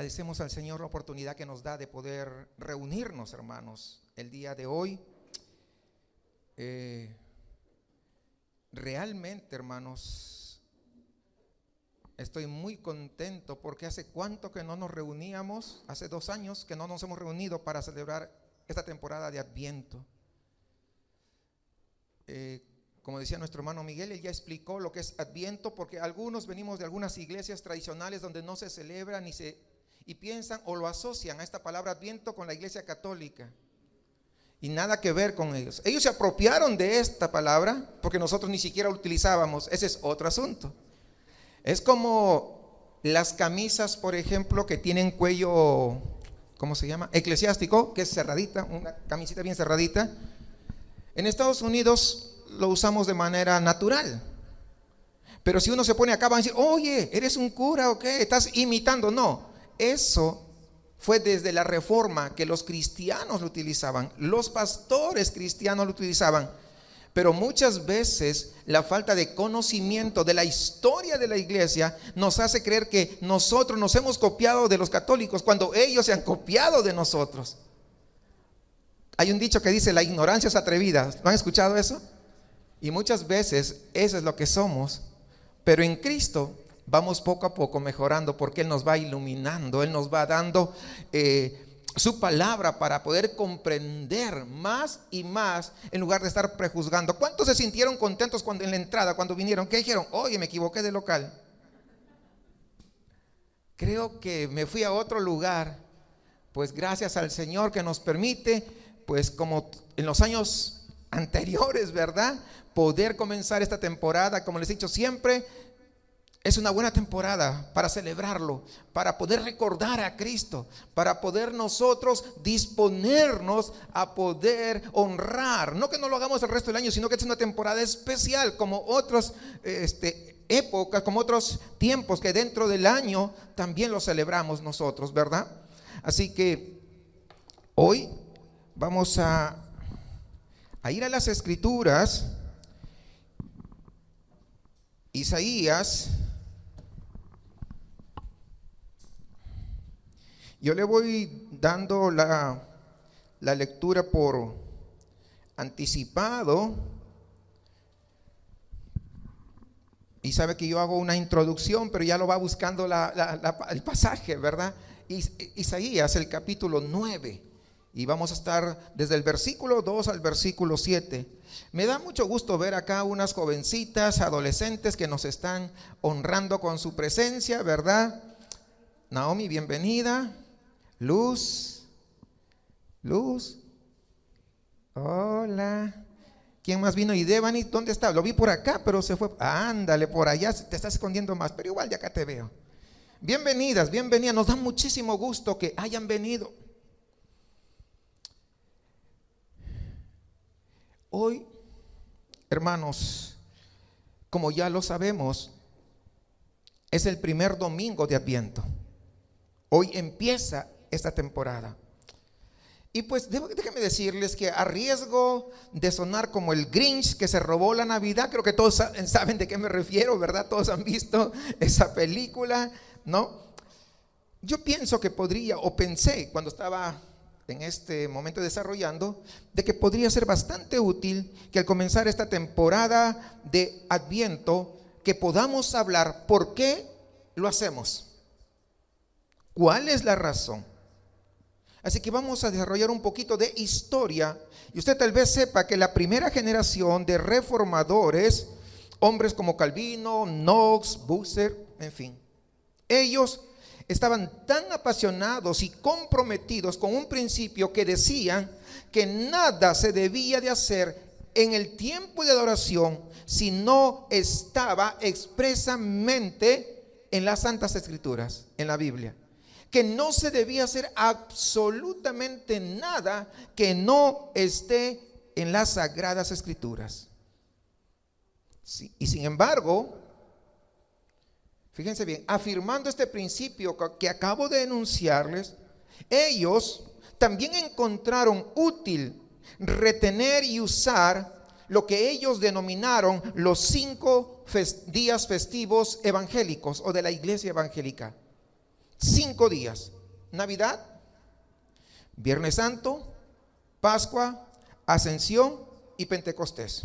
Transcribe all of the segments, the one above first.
Agradecemos al Señor la oportunidad que nos da de poder reunirnos, hermanos, el día de hoy. Realmente, hermanos, estoy muy contento porque hace cuánto que no nos reuníamos, hace 2 años que no nos hemos reunido para celebrar esta temporada de Adviento. Como decía nuestro hermano Miguel, él ya explicó lo que es Adviento, porque algunos venimos de algunas iglesias tradicionales donde no se celebra y piensan o lo asocian a esta palabra Adviento con la iglesia católica. Y nada que ver con ellos. Ellos se apropiaron de esta palabra porque nosotros ni siquiera la utilizábamos. Ese es otro asunto. Es como las camisas, por ejemplo, que tienen cuello, ¿cómo se llama? Eclesiástico, que es cerradita, una camisita bien cerradita. En Estados Unidos lo usamos de manera natural. Pero si uno se pone acá, van a decir, oye, ¿eres un cura o qué? ¿Estás imitando? No, eso fue desde la Reforma que los cristianos lo utilizaban, los pastores cristianos lo utilizaban, pero muchas veces la falta de conocimiento de la historia de la iglesia nos hace creer que nosotros nos hemos copiado de los católicos cuando ellos se han copiado de nosotros. Hay un dicho que dice, la ignorancia es atrevida. ¿Lo han escuchado eso? Y muchas veces eso es lo que somos, pero en Cristo vamos poco a poco mejorando porque Él nos va iluminando, Él nos va dando su palabra para poder comprender más y más en lugar de estar prejuzgando. ¿Cuántos se sintieron contentos cuando en la entrada, cuando vinieron? ¿Qué dijeron? Oye, me equivoqué de local. Creo que me fui a otro lugar. Pues gracias al Señor que nos permite, pues como en los años anteriores, ¿verdad? Poder comenzar esta temporada, como les he dicho siempre, es una buena temporada para celebrarlo, para poder recordar a Cristo, para poder nosotros disponernos a poder honrar. No que no lo hagamos el resto del año, sino que es una temporada especial, como otras épocas, como otros tiempos que dentro del año también lo celebramos nosotros, ¿verdad? Así que hoy vamos a ir a las Escrituras. Isaías. Yo le voy dando la lectura por anticipado. Y sabe que yo hago una introducción, pero ya lo va buscando el pasaje, ¿verdad? Isaías, el capítulo 9. Y vamos a estar desde el versículo 2 al versículo 7. Me da mucho gusto ver acá unas jovencitas, adolescentes que nos están honrando con su presencia, ¿verdad? Naomi, bienvenida. Luz. Hola. ¿Quién más vino? Y Devani, ¿dónde está? Lo vi por acá, pero se fue. Ándale, por allá te estás escondiendo más, pero igual de acá te veo. Bienvenidas. Nos da muchísimo gusto que hayan venido. Hoy, hermanos, como ya lo sabemos, es el primer domingo de Adviento. Hoy empieza esta temporada. Y pues déjenme decirles que a riesgo de sonar como el Grinch que se robó la Navidad, creo que todos saben de qué me refiero, ¿verdad? Todos han visto esa película, ¿no? Yo pienso que podría, o pensé cuando estaba en este momento desarrollando, de que podría ser bastante útil que al comenzar esta temporada de Adviento, que podamos hablar por qué lo hacemos, cuál es la razón. Así que vamos a desarrollar un poquito de historia. Y usted tal vez sepa que la primera generación de reformadores, hombres como Calvino, Knox, Bucer, en fin, ellos estaban tan apasionados y comprometidos con un principio que decían que nada se debía de hacer en el tiempo de adoración si no estaba expresamente en las Santas Escrituras, en la Biblia. Que no se debía hacer absolutamente nada que no esté en las Sagradas Escrituras. Sí, y sin embargo, fíjense bien, afirmando este principio que acabo de enunciarles, ellos también encontraron útil retener y usar lo que ellos denominaron los 5 días festivos evangélicos o de la iglesia evangélica. 5 días: Navidad, Viernes Santo, Pascua, Ascensión y Pentecostés.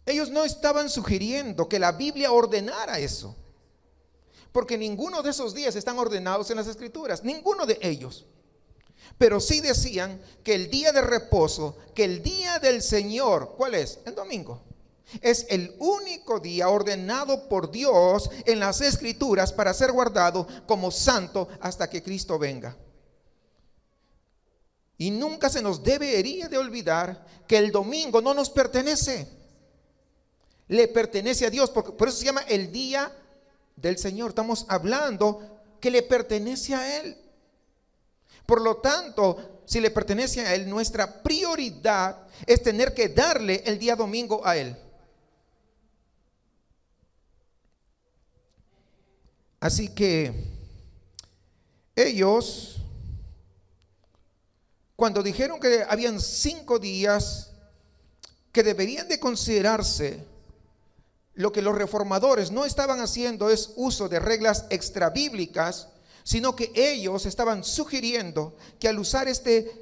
Ellos no estaban sugiriendo que la Biblia ordenara eso, porque ninguno de esos días están ordenados en las Escrituras, ninguno de ellos. Pero sí decían que el día de reposo, que el día del Señor, ¿cuál es? El domingo. Es el único día ordenado por Dios en las Escrituras para ser guardado como santo hasta que Cristo venga. Y nunca se nos debería de olvidar que el domingo no nos pertenece, le pertenece a Dios, porque por eso se llama el día del Señor. Estamos hablando que le pertenece a Él. Por lo tanto, si le pertenece a Él, nuestra prioridad es tener que darle el día domingo a Él. Así que ellos, cuando dijeron que habían 5 días que deberían de considerarse, lo que los reformadores no estaban haciendo es uso de reglas extrabíblicas, sino que ellos estaban sugiriendo que al usar este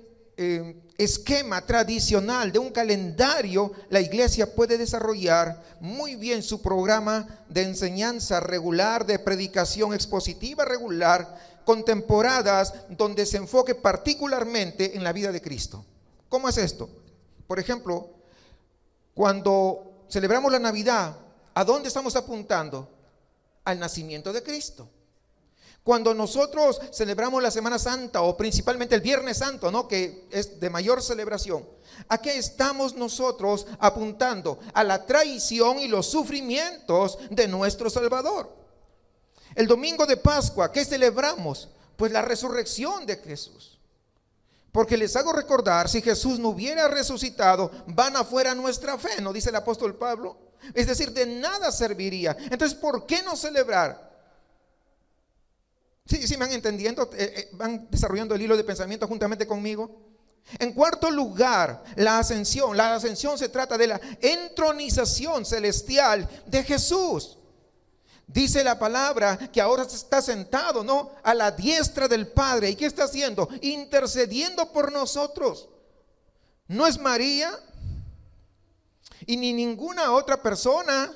esquema tradicional de un calendario, la iglesia puede desarrollar muy bien su programa de enseñanza regular, de predicación expositiva regular, con temporadas donde se enfoque particularmente en la vida de Cristo. ¿Cómo es esto? Por ejemplo, cuando celebramos la Navidad, ¿a dónde estamos apuntando? Al nacimiento de Cristo. Cuando nosotros celebramos la Semana Santa, o principalmente el Viernes Santo, ¿no?, que es de mayor celebración, ¿a qué estamos nosotros apuntando? A la traición y los sufrimientos de nuestro Salvador. El domingo de Pascua, ¿qué celebramos? Pues la resurrección de Jesús. Porque les hago recordar, si Jesús no hubiera resucitado, vana fuera nuestra fe, ¿no dice el apóstol Pablo? Es decir, de nada serviría. Entonces, ¿por qué no celebrar? Sí, me van entendiendo, van desarrollando el hilo de pensamiento juntamente conmigo. En cuarto lugar, la ascensión. La ascensión se trata de la entronización celestial de Jesús. Dice la palabra que ahora está sentado, ¿no?, a la diestra del Padre. ¿Y qué está haciendo? Intercediendo por nosotros. No es María y ni ninguna otra persona.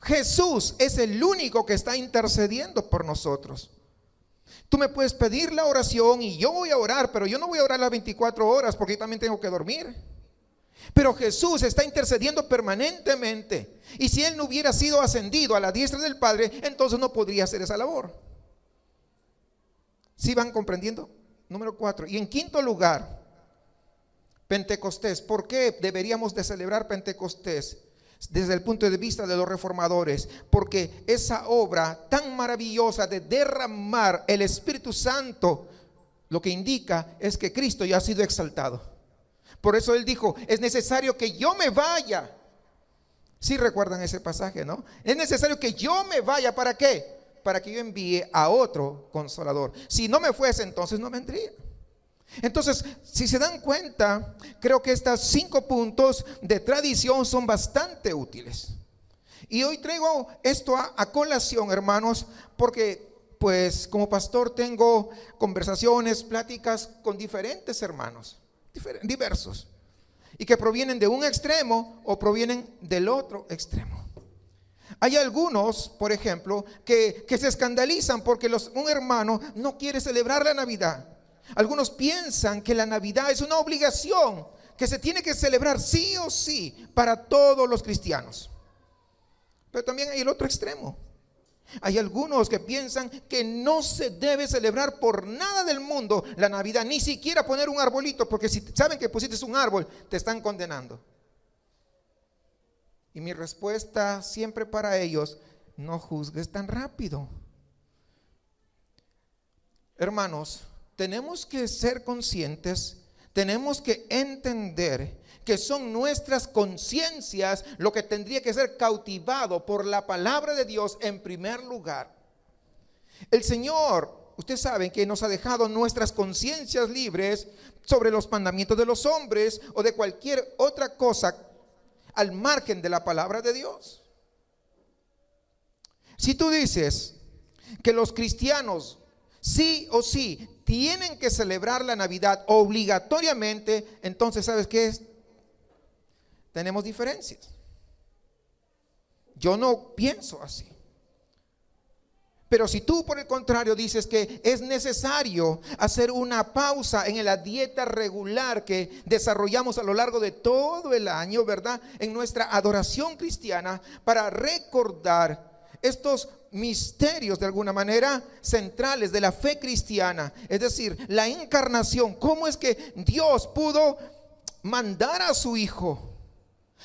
Jesús es el único que está intercediendo por nosotros. Tú me puedes pedir la oración y yo voy a orar, pero yo no voy a orar las 24 horas porque yo también tengo que dormir. Pero Jesús está intercediendo permanentemente. Y si Él no hubiera sido ascendido a la diestra del Padre, entonces no podría hacer esa labor. ¿Sí van comprendiendo? Número 4. Y en quinto lugar, Pentecostés. ¿Por qué deberíamos de celebrar Pentecostés? Desde el punto de vista de los reformadores, porque esa obra tan maravillosa de derramar el Espíritu Santo, lo que indica es que Cristo ya ha sido exaltado. Por eso Él dijo, es necesario que yo me vaya. ¿Sí recuerdan ese pasaje, no? Es necesario que yo me vaya. ¿Para qué? Para que yo envíe a otro consolador. Si no me fuese, entonces no vendría. Entonces, si se dan cuenta, creo que estos 5 puntos de tradición son bastante útiles. Y hoy traigo esto a colación, hermanos, porque pues como pastor tengo conversaciones, pláticas con diferentes hermanos, diversos, y que provienen de un extremo o provienen del otro extremo. Hay algunos, por ejemplo, que se escandalizan porque un hermano no quiere celebrar la Navidad. Algunos piensan que la Navidad es una obligación que se tiene que celebrar sí o sí para todos los cristianos. Pero también hay el otro extremo. Hay algunos que piensan que no se debe celebrar por nada del mundo la Navidad, ni siquiera poner un arbolito, porque si saben que pusiste un árbol, te están condenando. Y mi respuesta siempre para ellos, no juzgues tan rápido. Hermanos, tenemos que ser conscientes, tenemos que entender que son nuestras conciencias lo que tendría que ser cautivado por la palabra de Dios en primer lugar. El Señor, ustedes saben que nos ha dejado nuestras conciencias libres sobre los mandamientos de los hombres o de cualquier otra cosa al margen de la palabra de Dios. Si tú dices, que los cristianos sí o sí tienen que celebrar la Navidad obligatoriamente, entonces ¿sabes qué es? Tenemos diferencias. Yo no pienso así. Pero si tú por el contrario dices que es necesario hacer una pausa en la dieta regular que desarrollamos a lo largo de todo el año, ¿verdad? En nuestra adoración cristiana, para recordar estos misterios de alguna manera centrales de la fe cristiana, es decir, la encarnación. ¿Cómo es que Dios pudo mandar a su Hijo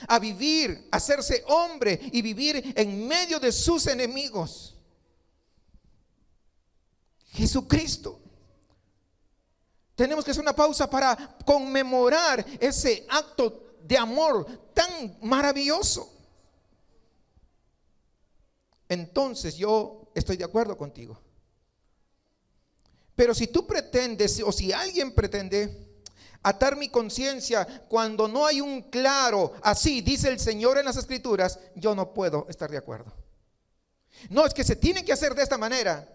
a vivir, a hacerse hombre y vivir en medio de sus enemigos? Jesucristo. Tenemos que hacer una pausa para conmemorar ese acto de amor tan maravilloso. Entonces yo estoy de acuerdo contigo. Pero si tú pretendes, o si alguien pretende atar mi conciencia cuando no hay un claro, así dice el Señor en las Escrituras, yo no puedo estar de acuerdo. No, es que se tiene que hacer de esta manera.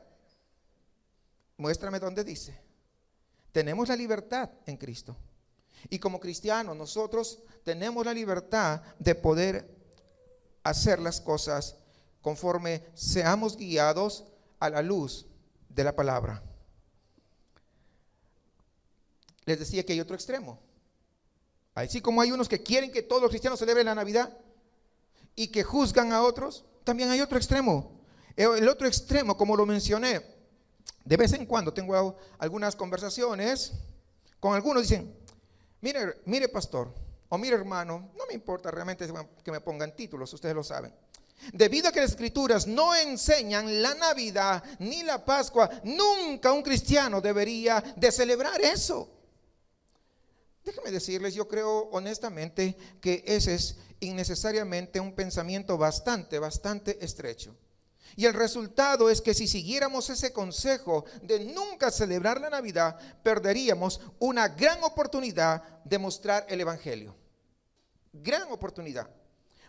Muéstrame dónde dice. Tenemos la libertad en Cristo. Y como cristianos nosotros tenemos la libertad de poder hacer las cosas conforme seamos guiados a la luz de la palabra. Les decía que hay otro extremo. Así como hay unos que quieren que todos los cristianos celebren la Navidad y que juzgan a otros, también hay otro extremo. El otro extremo, como lo mencioné, de vez en cuando tengo algunas conversaciones con algunos. Dicen, mire pastor, o mire hermano, no me importa realmente que me pongan títulos, ustedes lo saben. Debido a que las Escrituras no enseñan la Navidad ni la Pascua, nunca un cristiano debería de celebrar eso. Déjenme decirles, yo creo honestamente que ese es innecesariamente un pensamiento bastante estrecho. Y el resultado es que si siguiéramos ese consejo de nunca celebrar la Navidad, perderíamos una gran oportunidad de mostrar el Evangelio. Gran oportunidad.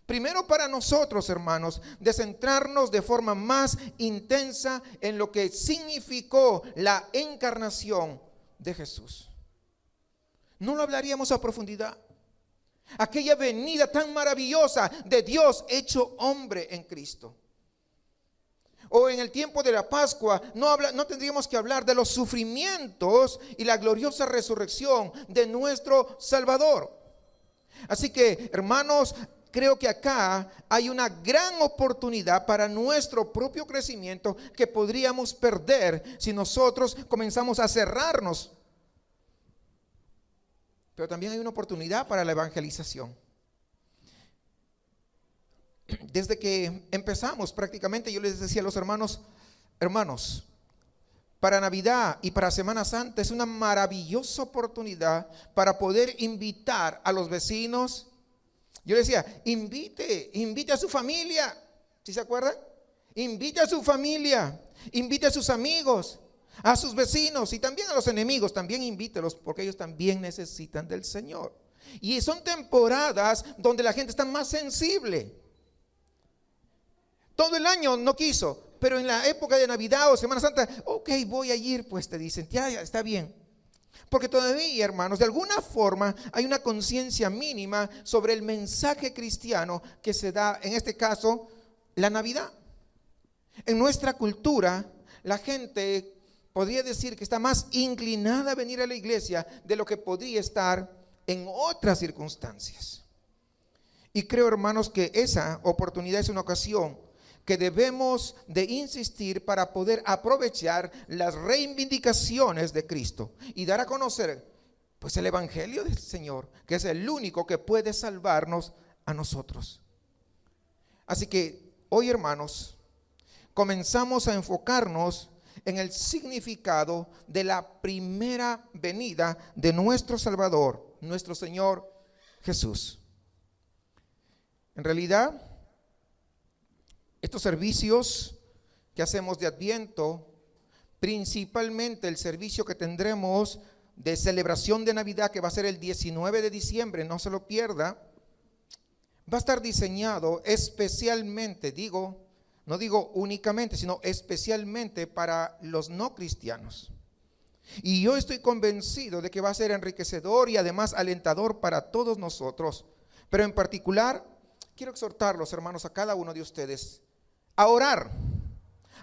Primero para nosotros, hermanos, de centrarnos de forma más intensa en lo que significó la encarnación de Jesús. No lo hablaríamos a profundidad. Aquella venida tan maravillosa de Dios hecho hombre en Cristo. O en el tiempo de la Pascua, no tendríamos que hablar de los sufrimientos y la gloriosa resurrección de nuestro Salvador. Así que, hermanos, creo que acá hay una gran oportunidad para nuestro propio crecimiento que podríamos perder si nosotros comenzamos a cerrarnos. Pero también hay una oportunidad para la evangelización. Desde que empezamos prácticamente, yo les decía a los hermanos, para Navidad y para Semana Santa es una maravillosa oportunidad para poder invitar a los vecinos. Yo les decía, invite a su familia, ¿sí se acuerdan? Invite a su familia, invite a sus amigos, a sus vecinos y también a los enemigos, también invítelos porque ellos también necesitan del Señor. Y son temporadas donde la gente está más sensible. Todo el año no quiso, pero en la época de Navidad o Semana Santa, ok, voy a ir, pues te dicen, ya, está bien. Porque todavía, hermanos, de alguna forma hay una conciencia mínima sobre el mensaje cristiano que se da, en este caso, la Navidad. En nuestra cultura, la gente podría decir que está más inclinada a venir a la iglesia de lo que podría estar en otras circunstancias. Y creo, hermanos, que esa oportunidad es una ocasión que debemos de insistir para poder aprovechar las reivindicaciones de Cristo y dar a conocer pues el Evangelio del Señor, que es el único que puede salvarnos a nosotros. Así que hoy, hermanos, comenzamos a enfocarnos en el significado de la primera venida de nuestro Salvador, nuestro Señor Jesús. En realidad, estos servicios que hacemos de Adviento, principalmente el servicio que tendremos de celebración de Navidad, que va a ser el 19 de diciembre, no se lo pierda, va a estar diseñado especialmente, No digo únicamente, sino especialmente para los no cristianos. Y yo estoy convencido de que va a ser enriquecedor y además alentador para todos nosotros. Pero en particular, quiero exhortarlos, hermanos, a cada uno de ustedes a orar,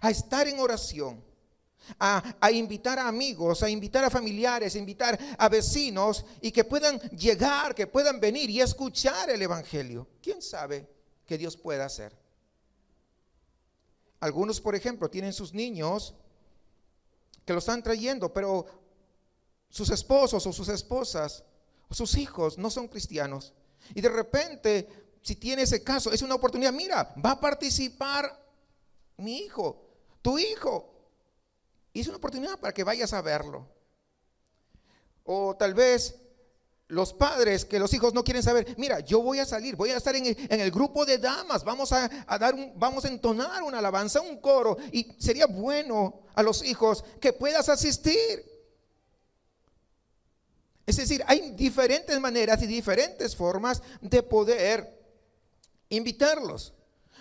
a estar en oración, a invitar a amigos, a invitar a familiares, a invitar a vecinos y que puedan llegar, que puedan venir y escuchar el evangelio. ¿Quién sabe qué Dios pueda hacer? Algunos, por ejemplo, tienen sus niños que lo están trayendo, pero sus esposos o sus esposas o sus hijos no son cristianos. Y de repente, si tiene ese caso, es una oportunidad. Mira, va a participar mi hijo, tu hijo. Y es una oportunidad para que vayas a verlo. O tal vez los padres que los hijos no quieren saber. Mira, yo voy a salir, voy a estar en el grupo de damas. Vamos a entonar una alabanza, un coro. Y sería bueno a los hijos que puedas asistir. Es decir, hay diferentes maneras y diferentes formas de poder invitarlos.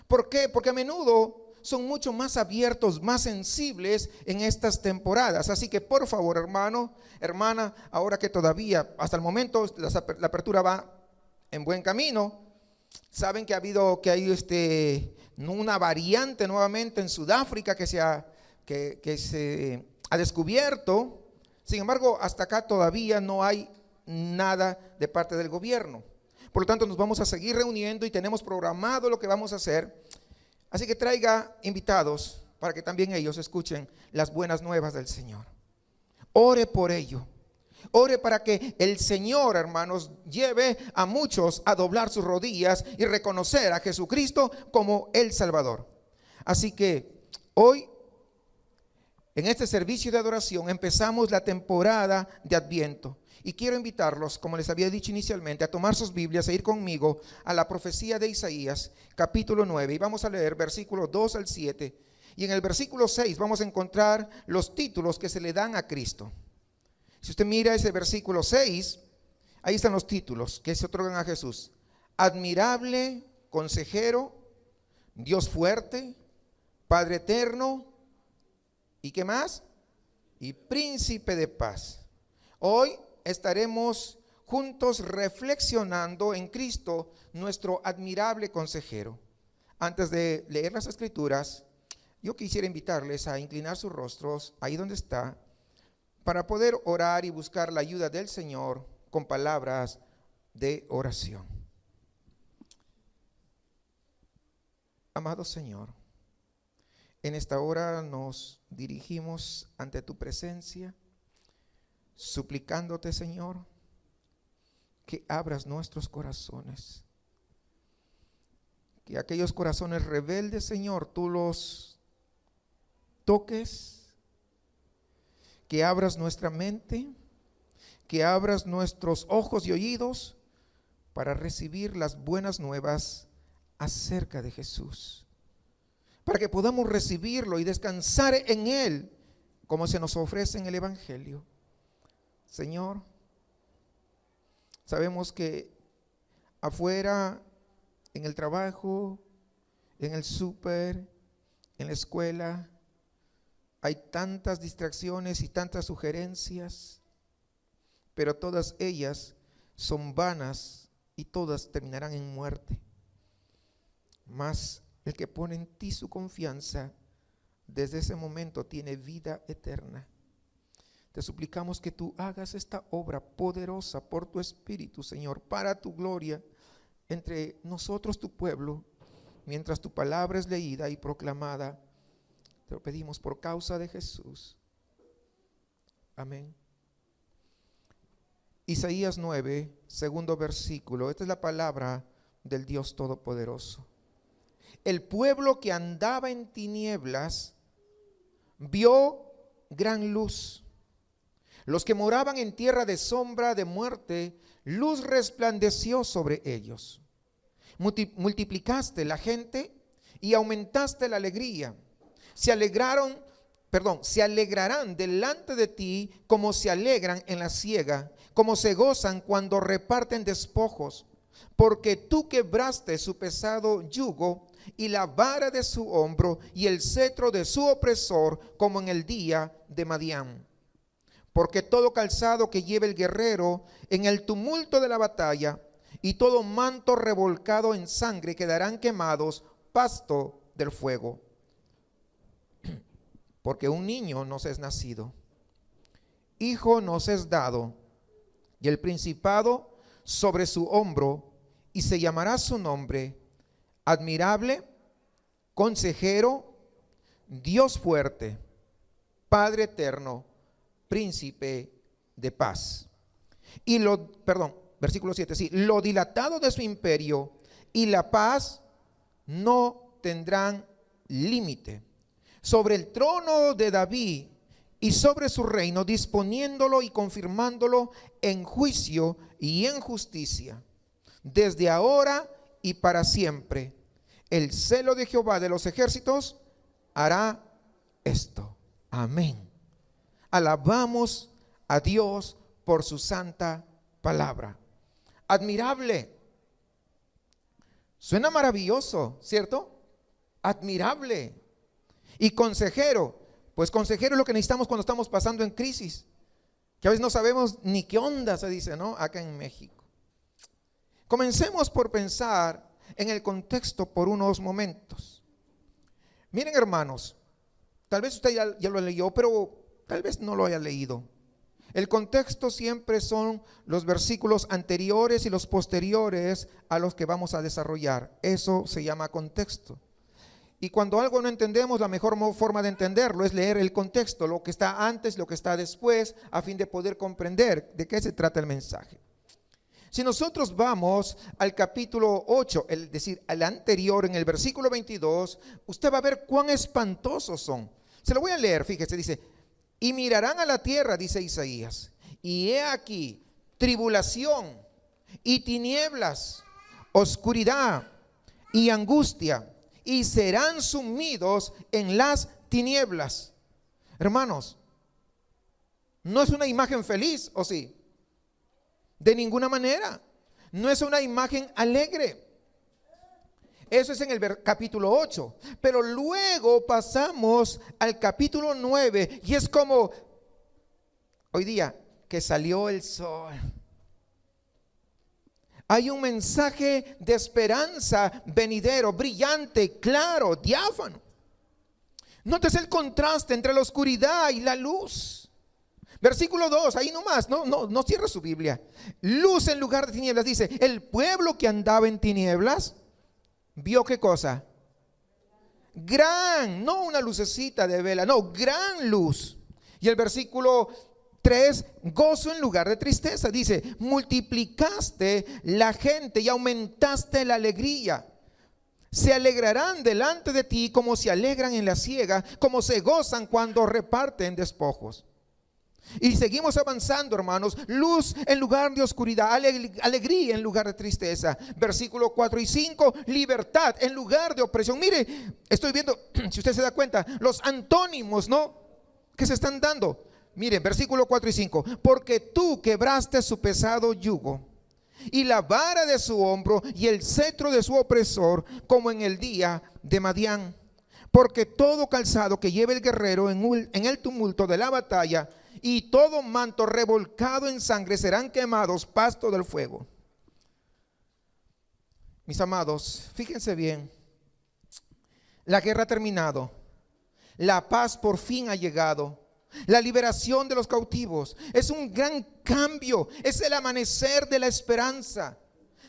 ¿Por qué? Porque a menudo son mucho más abiertos, más sensibles en estas temporadas. Así que por favor, hermano, hermana, ahora que todavía hasta el momento la apertura va en buen camino, saben que hay una variante nuevamente en Sudáfrica que se ha descubierto. Sin embargo, hasta acá todavía no hay nada de parte del gobierno. Por lo tanto, nos vamos a seguir reuniendo y tenemos programado lo que vamos a hacer. Así que traiga invitados para que también ellos escuchen las buenas nuevas del Señor. Ore por ello. Ore para que el Señor, hermanos, lleve a muchos a doblar sus rodillas y reconocer a Jesucristo como el Salvador. Así que hoy, en este servicio de adoración, empezamos la temporada de Adviento. Y quiero invitarlos, como les había dicho inicialmente, a tomar sus Biblias e ir conmigo a la profecía de Isaías, capítulo 9. Y vamos a leer versículos 2 al 7. Y en el versículo 6 vamos a encontrar los títulos que se le dan a Cristo. Si usted mira ese versículo 6, ahí están los títulos que se otorgan a Jesús. Admirable, consejero, Dios fuerte, Padre eterno, ¿y qué más? Y príncipe de paz. Hoy estaremos juntos reflexionando en Cristo, nuestro admirable consejero. Antes de leer las escrituras, yo quisiera invitarles a inclinar sus rostros ahí donde está, para poder orar y buscar la ayuda del Señor con palabras de oración. Amado Señor, en esta hora nos dirigimos ante tu presencia, suplicándote, Señor, que abras nuestros corazones, que aquellos corazones rebeldes, Señor, tú los toques, que abras nuestra mente, que abras nuestros ojos y oídos para recibir las buenas nuevas acerca de Jesús, para que podamos recibirlo y descansar en Él como se nos ofrece en el Evangelio. Señor, sabemos que afuera, en el trabajo, en el súper, en la escuela, hay tantas distracciones y tantas sugerencias, pero todas ellas son vanas y todas terminarán en muerte. Mas el que pone en ti su confianza, desde ese momento tiene vida eterna. Te suplicamos que tú hagas esta obra poderosa por tu Espíritu, Señor, para tu gloria entre nosotros, tu pueblo, mientras tu palabra es leída y proclamada. Te lo pedimos por causa de Jesús. Amén. Isaías 9, segundo versículo. Esta es la palabra del Dios Todopoderoso. El pueblo que andaba en tinieblas vio gran luz. Los que moraban en tierra de sombra de muerte, luz resplandeció sobre ellos. Multiplicaste la gente y aumentaste la alegría. Se alegrarán delante de ti como se alegran en la siega, como se gozan cuando reparten despojos, porque tú quebraste su pesado yugo y la vara de su hombro y el cetro de su opresor, como en el día de Madián. Porque todo calzado que lleve el guerrero en el tumulto de la batalla y todo manto revolcado en sangre quedarán quemados, pasto del fuego. Porque un niño nos es nacido, hijo nos es dado, y el principado sobre su hombro, y se llamará su nombre Admirable, Consejero, Dios fuerte, Padre eterno, Príncipe de paz. Y versículo 7, sí, lo dilatado de su imperio y la paz no tendrán límite sobre el trono de David y sobre su reino, disponiéndolo y confirmándolo en juicio y en justicia, desde ahora y para siempre. El celo de Jehová de los ejércitos hará esto. Amén. Alabamos a Dios por su santa palabra. Admirable. Suena maravilloso, ¿cierto? Admirable. Y consejero. Pues consejero es lo que necesitamos cuando estamos pasando en crisis, que a veces no sabemos ni qué onda, se dice, ¿no? Acá en México. Comencemos por pensar en el contexto por unos momentos. Miren, hermanos, tal vez usted ya lo leyó, pero tal vez no lo haya leído. El contexto siempre son los versículos anteriores y los posteriores a los que vamos a desarrollar. Eso se llama contexto. Y cuando algo no entendemos, la mejor forma de entenderlo es leer el contexto, lo que está antes, lo que está después, a fin de poder comprender de qué se trata el mensaje. Si nosotros vamos al capítulo 8, es decir, al anterior, en el versículo 22, usted va a ver cuán espantosos son. Se lo voy a leer, fíjese, dice: y mirarán a la tierra, dice Isaías, y he aquí tribulación y tinieblas, oscuridad y angustia, y serán sumidos en las tinieblas. Hermanos, no es una imagen feliz, ¿o sí? De ninguna manera. No es una imagen alegre. Eso es en el capítulo 8. Pero luego pasamos al capítulo 9 y es como hoy día que salió el sol. Hay un mensaje de esperanza venidero, brillante, claro, diáfano. Nótese el contraste entre la oscuridad y la luz. Versículo 2, ahí nomás, no cierre su Biblia. Luz en lugar de tinieblas, dice: el pueblo que andaba en tinieblas vio ¿qué cosa? Gran, no una lucecita de vela, no, gran luz. Y el versículo 3, gozo en lugar de tristeza, dice: multiplicaste la gente y aumentaste la alegría. Se alegrarán delante de ti como se alegran en la siega, como se gozan cuando reparten despojos. Y seguimos avanzando, hermanos. Luz en lugar de oscuridad, alegría en lugar de tristeza. Versículo 4 y 5, libertad en lugar de opresión. Mire, estoy viendo, si usted se da cuenta, los antónimos, ¿no?, que se están dando. Mire, versículo 4 y 5, porque tú quebraste su pesado yugo y la vara de su hombro y el cetro de su opresor, como en el día de Madián. Porque todo calzado que lleve el guerrero en el tumulto de la batalla y todo manto revolcado en sangre serán quemados, pasto del fuego. Mis amados, fíjense bien. La guerra ha terminado. La paz por fin ha llegado. La liberación de los cautivos es un gran cambio. Es el amanecer de la esperanza.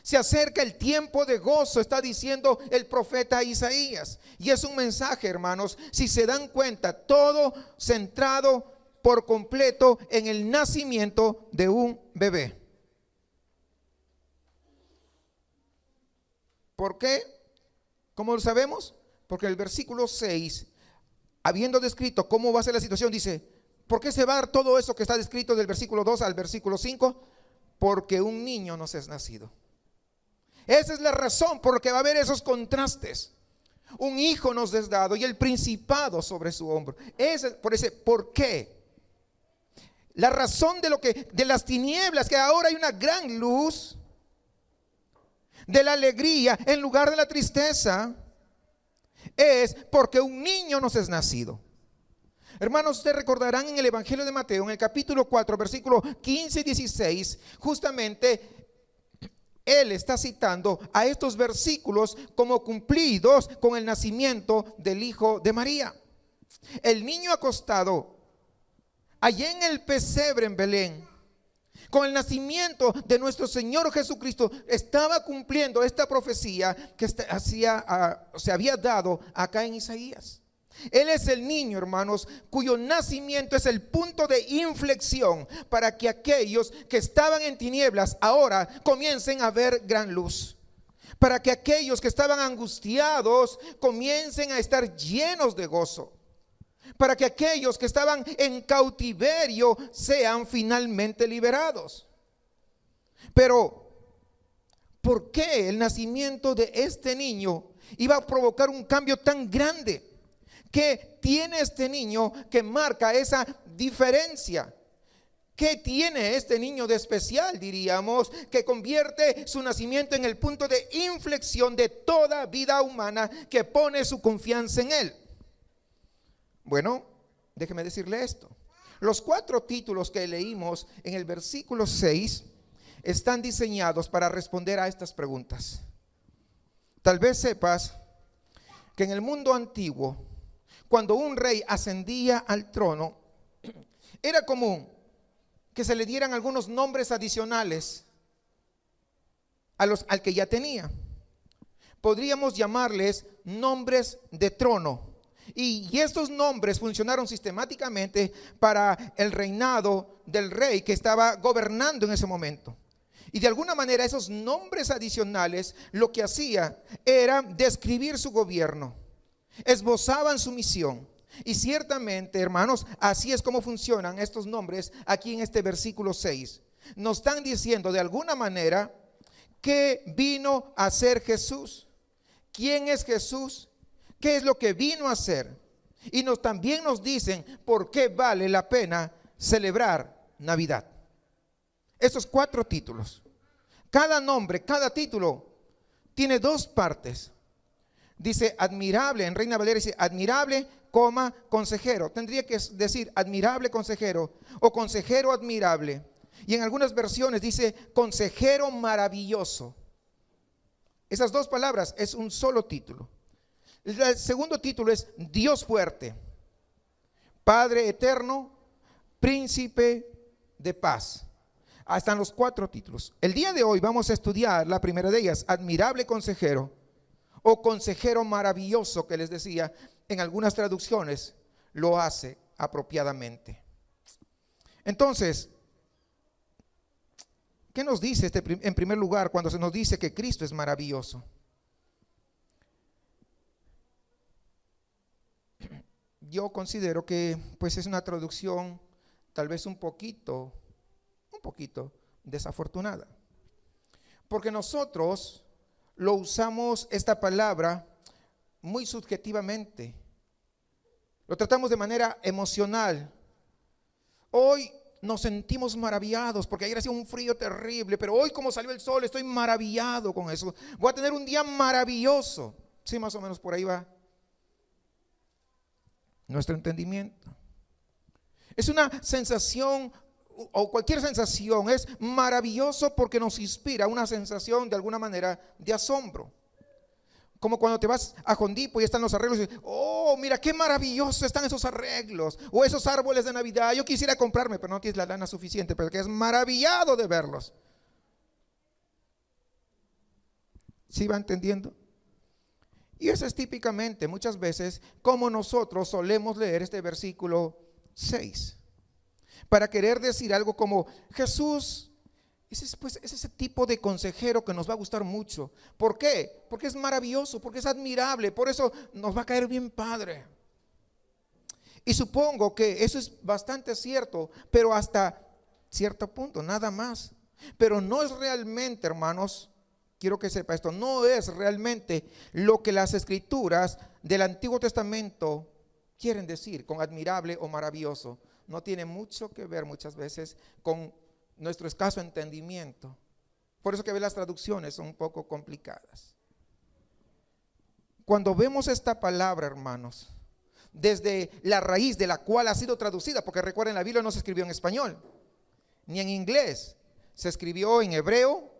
Se acerca el tiempo de gozo, está diciendo el profeta Isaías. Y es un mensaje, hermanos, si se dan cuenta, todo centrado por completo en el nacimiento de un bebé. ¿Por qué? ¿Cómo lo sabemos? Porque el versículo 6, habiendo descrito cómo va a ser la situación, dice: ¿por qué se va a dar todo eso que está descrito del versículo 2 al versículo 5? Porque un niño nos es nacido. Esa es la razón por la que va a haber esos contrastes. Un hijo nos es dado y el principado sobre su hombro. ¿Por qué? La razón de las tinieblas, que ahora hay una gran luz, de la alegría en lugar de la tristeza, es porque un niño nos es nacido. Hermanos, ustedes recordarán en el Evangelio de Mateo, en el capítulo 4, versículos 15 y 16, justamente él está citando a estos versículos como cumplidos con el nacimiento del Hijo de María. El niño acostado allá en el pesebre en Belén, con el nacimiento de nuestro Señor Jesucristo, estaba cumpliendo esta profecía que se había dado acá en Isaías. Él es el niño, hermanos, cuyo nacimiento es el punto de inflexión para que aquellos que estaban en tinieblas ahora comiencen a ver gran luz. Para que aquellos que estaban angustiados comiencen a estar llenos de gozo. Para que aquellos que estaban en cautiverio sean finalmente liberados. Pero, ¿por qué el nacimiento de este niño iba a provocar un cambio tan grande? ¿Qué tiene este niño que marca esa diferencia? ¿Qué tiene este niño de especial, diríamos, que convierte su nacimiento en el punto de inflexión de toda vida humana que pone su confianza en él? Bueno, déjeme decirle esto. Los 4 títulos que leímos en el versículo 6 están diseñados para responder a estas preguntas. Tal vez sepas que en el mundo antiguo, cuando un rey ascendía al trono, era común que se le dieran algunos nombres adicionales al que ya tenía. Podríamos llamarles nombres de trono. Y estos nombres funcionaron sistemáticamente para el reinado del rey que estaba gobernando en ese momento. Y de alguna manera esos nombres adicionales lo que hacía era describir su gobierno, esbozaban su misión. Y ciertamente, hermanos, así es como funcionan estos nombres aquí en este versículo 6. Nos están diciendo de alguna manera qué vino a hacer Jesús, quién es Jesús, qué es lo que vino a hacer. Y también nos dicen por qué vale la pena celebrar Navidad. Estos 4 títulos, cada nombre, cada título tiene 2 partes. Dice admirable, en Reina Valera dice admirable, consejero. Tendría que decir admirable consejero o consejero admirable. Y en algunas versiones dice consejero maravilloso. Esas 2 palabras es un solo título. El segundo título es Dios fuerte, Padre eterno, príncipe de paz. Ahí están los 4 títulos. El día de hoy vamos a estudiar la primera de ellas, admirable consejero o consejero maravilloso, que les decía, en algunas traducciones lo hace apropiadamente. Entonces, ¿qué nos dice en primer lugar cuando se nos dice que Cristo es maravilloso? Yo considero que pues es una traducción tal vez un poquito desafortunada. Porque nosotros lo usamos esta palabra muy subjetivamente. Lo tratamos de manera emocional. Hoy nos sentimos maravillados porque ayer hacía un frío terrible, pero hoy como salió el sol estoy maravillado con eso. Voy a tener un día maravilloso. Sí, más o menos por ahí va nuestro entendimiento. Es una sensación, o cualquier sensación es maravilloso porque nos inspira una sensación de alguna manera de asombro. Como cuando te vas a Jondipo y están los arreglos y dices, oh, mira qué maravillosos están esos arreglos o esos árboles de Navidad. Yo quisiera comprarme, pero no tienes la lana suficiente, pero que es maravillado de verlos. ¿Sí va entendiendo? Y eso es típicamente, muchas veces, como nosotros solemos leer este versículo 6. Para querer decir algo como, Jesús es ese tipo de consejero que nos va a gustar mucho. ¿Por qué? Porque es maravilloso, porque es admirable, por eso nos va a caer bien padre. Y supongo que eso es bastante cierto, pero hasta cierto punto, nada más. Pero no es realmente, hermanos, quiero que sepa esto, no es realmente lo que las escrituras del Antiguo Testamento quieren decir con admirable o maravilloso. No tiene mucho que ver muchas veces con nuestro escaso entendimiento Por eso que las traducciones son un poco complicadas. Cuando vemos esta palabra, hermanos, desde la raíz de la cual ha sido traducida, porque recuerden, la Biblia no se escribió en español, ni en inglés, se escribió en hebreo,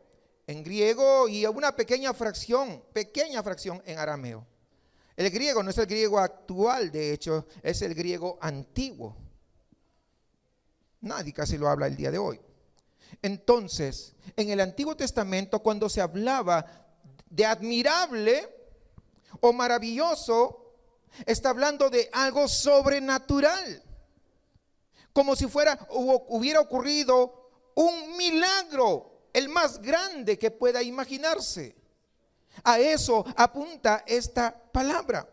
en griego y una pequeña fracción en arameo. El griego no es el griego actual, de hecho, es el griego antiguo. Nadie casi lo habla el día de hoy. Entonces, en el Antiguo Testamento, cuando se hablaba de admirable o maravilloso, está hablando de algo sobrenatural, como si hubiera ocurrido un milagro, el más grande que pueda imaginarse. A eso apunta esta palabra.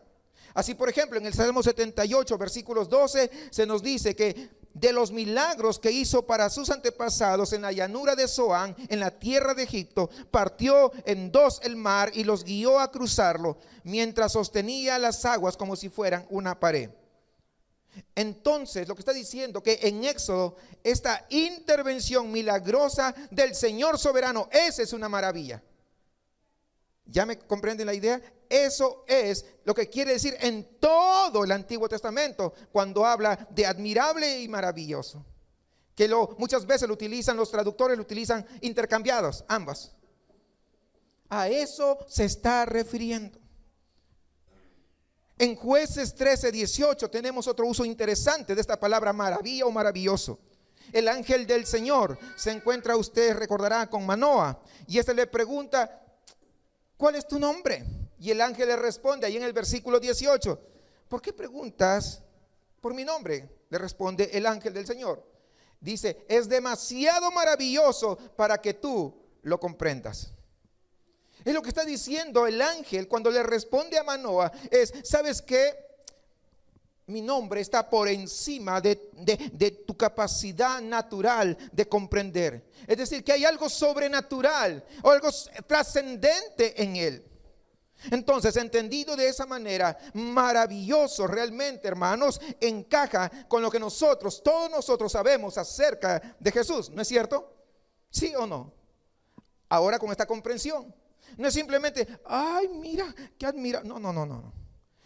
Así, por ejemplo, en el Salmo 78, versículos 12, se nos dice que de los milagros que hizo para sus antepasados en la llanura de Zoán, en la tierra de Egipto, partió en dos el mar y los guió a cruzarlo, mientras sostenía las aguas como si fueran una pared. Entonces, lo que está diciendo que en Éxodo, esta intervención milagrosa del Señor soberano, esa es una maravilla. ¿Ya me comprenden la idea? Eso es lo que quiere decir en todo el Antiguo Testamento cuando habla de admirable y maravilloso. Que muchas veces lo utilizan, los traductores lo utilizan intercambiados, ambas. A eso se está refiriendo. En Jueces 13:18 tenemos otro uso interesante de esta palabra maravilla o maravilloso. El ángel del Señor se encuentra, usted recordará, con Manoa, y este le pregunta: ¿cuál es tu nombre? Y el ángel le responde ahí en el versículo 18: ¿por qué preguntas por mi nombre? Le responde el ángel del Señor. Dice: es demasiado maravilloso para que tú lo comprendas. Es lo que está diciendo el ángel cuando le responde a Manoa. ¿Sabes qué? Mi nombre está por encima de tu capacidad natural de comprender. Es decir, que hay algo sobrenatural o algo trascendente en él. Entonces, entendido de esa manera, maravilloso realmente, hermanos, encaja con lo que todos nosotros sabemos acerca de Jesús, ¿no es cierto? ¿Sí o no? Ahora con esta comprensión, no es simplemente, ay, mira, qué admira. No.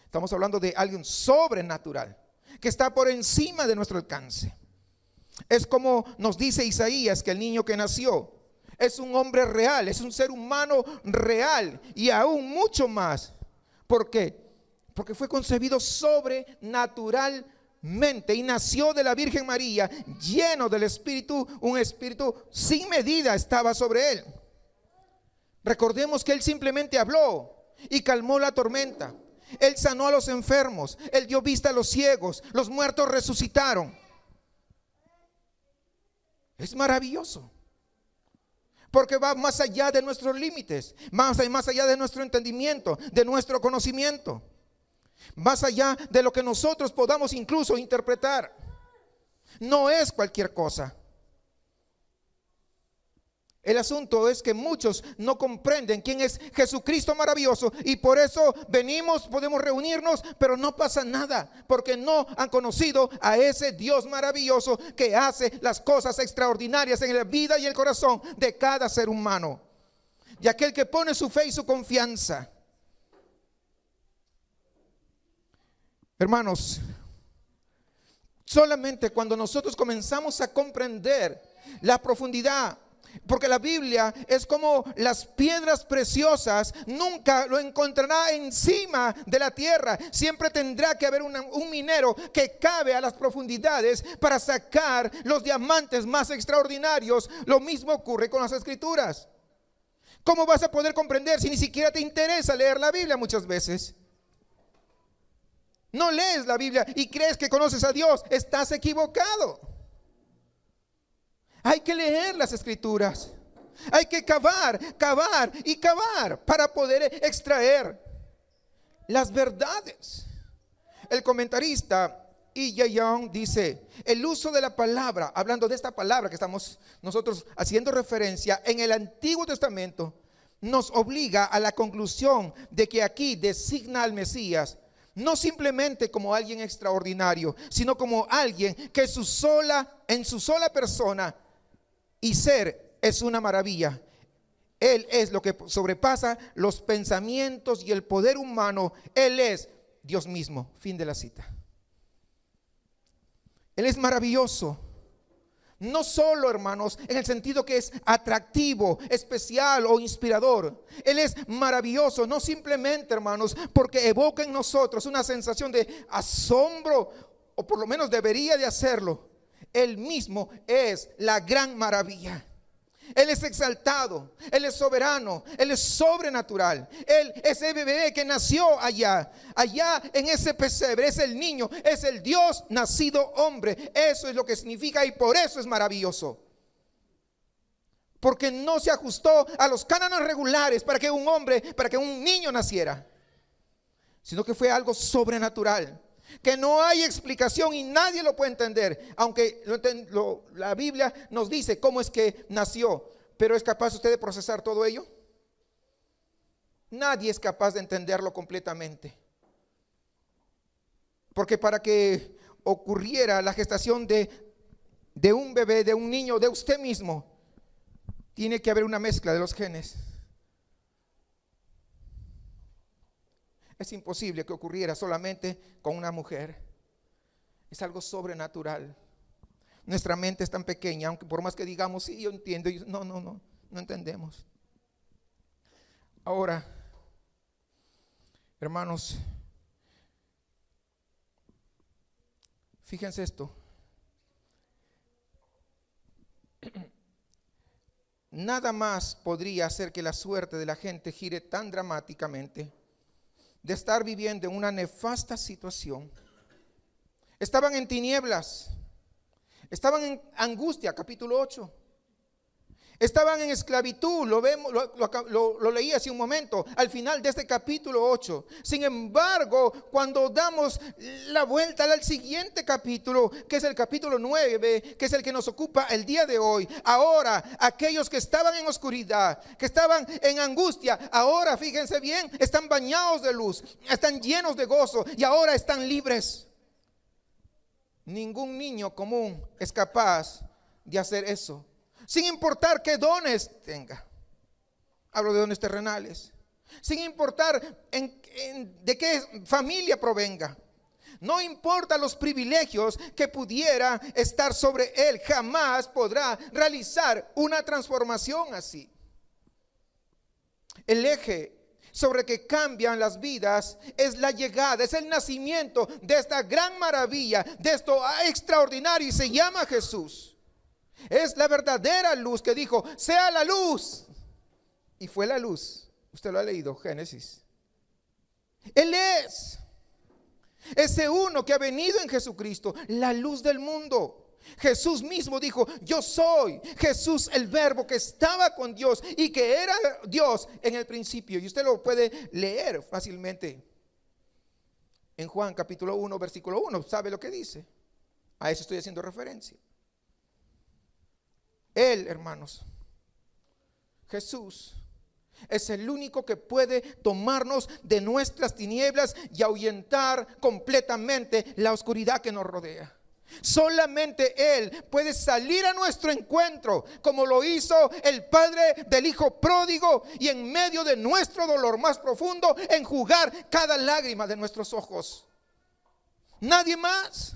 Estamos hablando de alguien sobrenatural, que está por encima de nuestro alcance. Es como nos dice Isaías, que el niño que nació es un hombre real, es un ser humano real, y aún mucho más. ¿Por qué? Porque fue concebido sobrenaturalmente y nació de la Virgen María, lleno del Espíritu. Un espíritu sin medida estaba sobre él. Recordemos que él simplemente habló y calmó la tormenta. Él sanó a los enfermos, él dio vista a los ciegos, los muertos resucitaron. Es maravilloso, porque va más allá de nuestros límites, más allá de nuestro entendimiento, de nuestro conocimiento, más allá de lo que nosotros podamos incluso interpretar. No es cualquier cosa. El asunto es que muchos no comprenden quién es Jesucristo maravilloso, y por eso podemos reunirnos, pero no pasa nada, porque no han conocido a ese Dios maravilloso que hace las cosas extraordinarias en la vida y el corazón de cada ser humano, y aquel que pone su fe y su confianza. Hermanos, solamente cuando nosotros comenzamos a comprender la profundidad, porque la Biblia es como las piedras preciosas, nunca lo encontrará encima de la tierra. Siempre tendrá que haber un minero que cabe a las profundidades para sacar los diamantes más extraordinarios. Lo mismo ocurre con las Escrituras. ¿Cómo vas a poder comprender si ni siquiera te interesa leer la Biblia muchas veces? No lees la Biblia y crees que conoces a Dios. Estás equivocado. Hay que leer las Escrituras. Hay que cavar para poder extraer las verdades. El comentarista E.J. Young dice: el uso de la palabra, hablando de esta palabra que estamos nosotros haciendo referencia en el Antiguo Testamento, nos obliga a la conclusión de que aquí designa al Mesías no simplemente como alguien extraordinario, sino como alguien que en su sola persona y ser es una maravilla. Él es lo que sobrepasa los pensamientos y el poder humano. Él es Dios mismo. Fin de la cita. Él es maravilloso. No solo, hermanos, en el sentido que es atractivo, especial o inspirador. Él es maravilloso, no simplemente, hermanos, porque evoca en nosotros una sensación de asombro, o por lo menos debería de hacerlo. Él mismo es la gran maravilla. Él es exaltado, Él es soberano, Él es sobrenatural. Él es el bebé que nació allá en ese pesebre, es el niño, es el Dios nacido hombre. Eso es lo que significa y por eso es maravilloso. Porque no se ajustó a los cánones regulares para que un niño naciera, sino que fue algo sobrenatural, que no hay explicación y nadie lo puede entender, aunque la Biblia nos dice cómo es que nació. Pero ¿es capaz usted de procesar todo ello? Nadie es capaz de entenderlo completamente, porque para que ocurriera la gestación de un bebé, de un niño, de usted mismo, tiene que haber una mezcla de los genes. Es imposible que ocurriera solamente con una mujer. Es algo sobrenatural. Nuestra mente es tan pequeña, aunque por más que digamos, sí, yo entiendo, no entendemos. Ahora, hermanos, fíjense esto. Nada más podría hacer que la suerte de la gente gire tan dramáticamente, de estar viviendo en una nefasta situación. Estaban en tinieblas, estaban en angustia, capítulo 8. Estaban en esclavitud, lo leí hace un momento, al final de este capítulo 8. Sin embargo, cuando damos la vuelta al siguiente capítulo, que es el capítulo 9, que es el que nos ocupa el día de hoy, ahora aquellos que estaban en oscuridad, que estaban en angustia, ahora fíjense bien, están bañados de luz, están llenos de gozo y ahora están libres. Ningún niño común es capaz de hacer eso, sin importar qué dones tenga. Hablo de dones terrenales. Sin importar de qué familia provenga. No importa los privilegios que pudiera estar sobre él, jamás podrá realizar una transformación así. El eje sobre el que cambian las vidas es la llegada, es el nacimiento de esta gran maravilla, de esto extraordinario, y se llama Jesús. Es la verdadera luz que dijo, sea la luz, y fue la luz. Usted lo ha leído, Génesis. Él es ese uno que ha venido en Jesucristo, la luz del mundo. Jesús mismo dijo, yo soy Jesús, el verbo que estaba con Dios y que era Dios en el principio. Y usted lo puede leer fácilmente en Juan capítulo 1 versículo 1. ¿Sabe lo que dice? A eso estoy haciendo referencia. Él, hermanos, Jesús, es el único que puede tomarnos de nuestras tinieblas y ahuyentar completamente la oscuridad que nos rodea. Solamente Él puede salir a nuestro encuentro, como lo hizo el padre del hijo pródigo, y en medio de nuestro dolor más profundo, enjugar cada lágrima de nuestros ojos. Nadie más.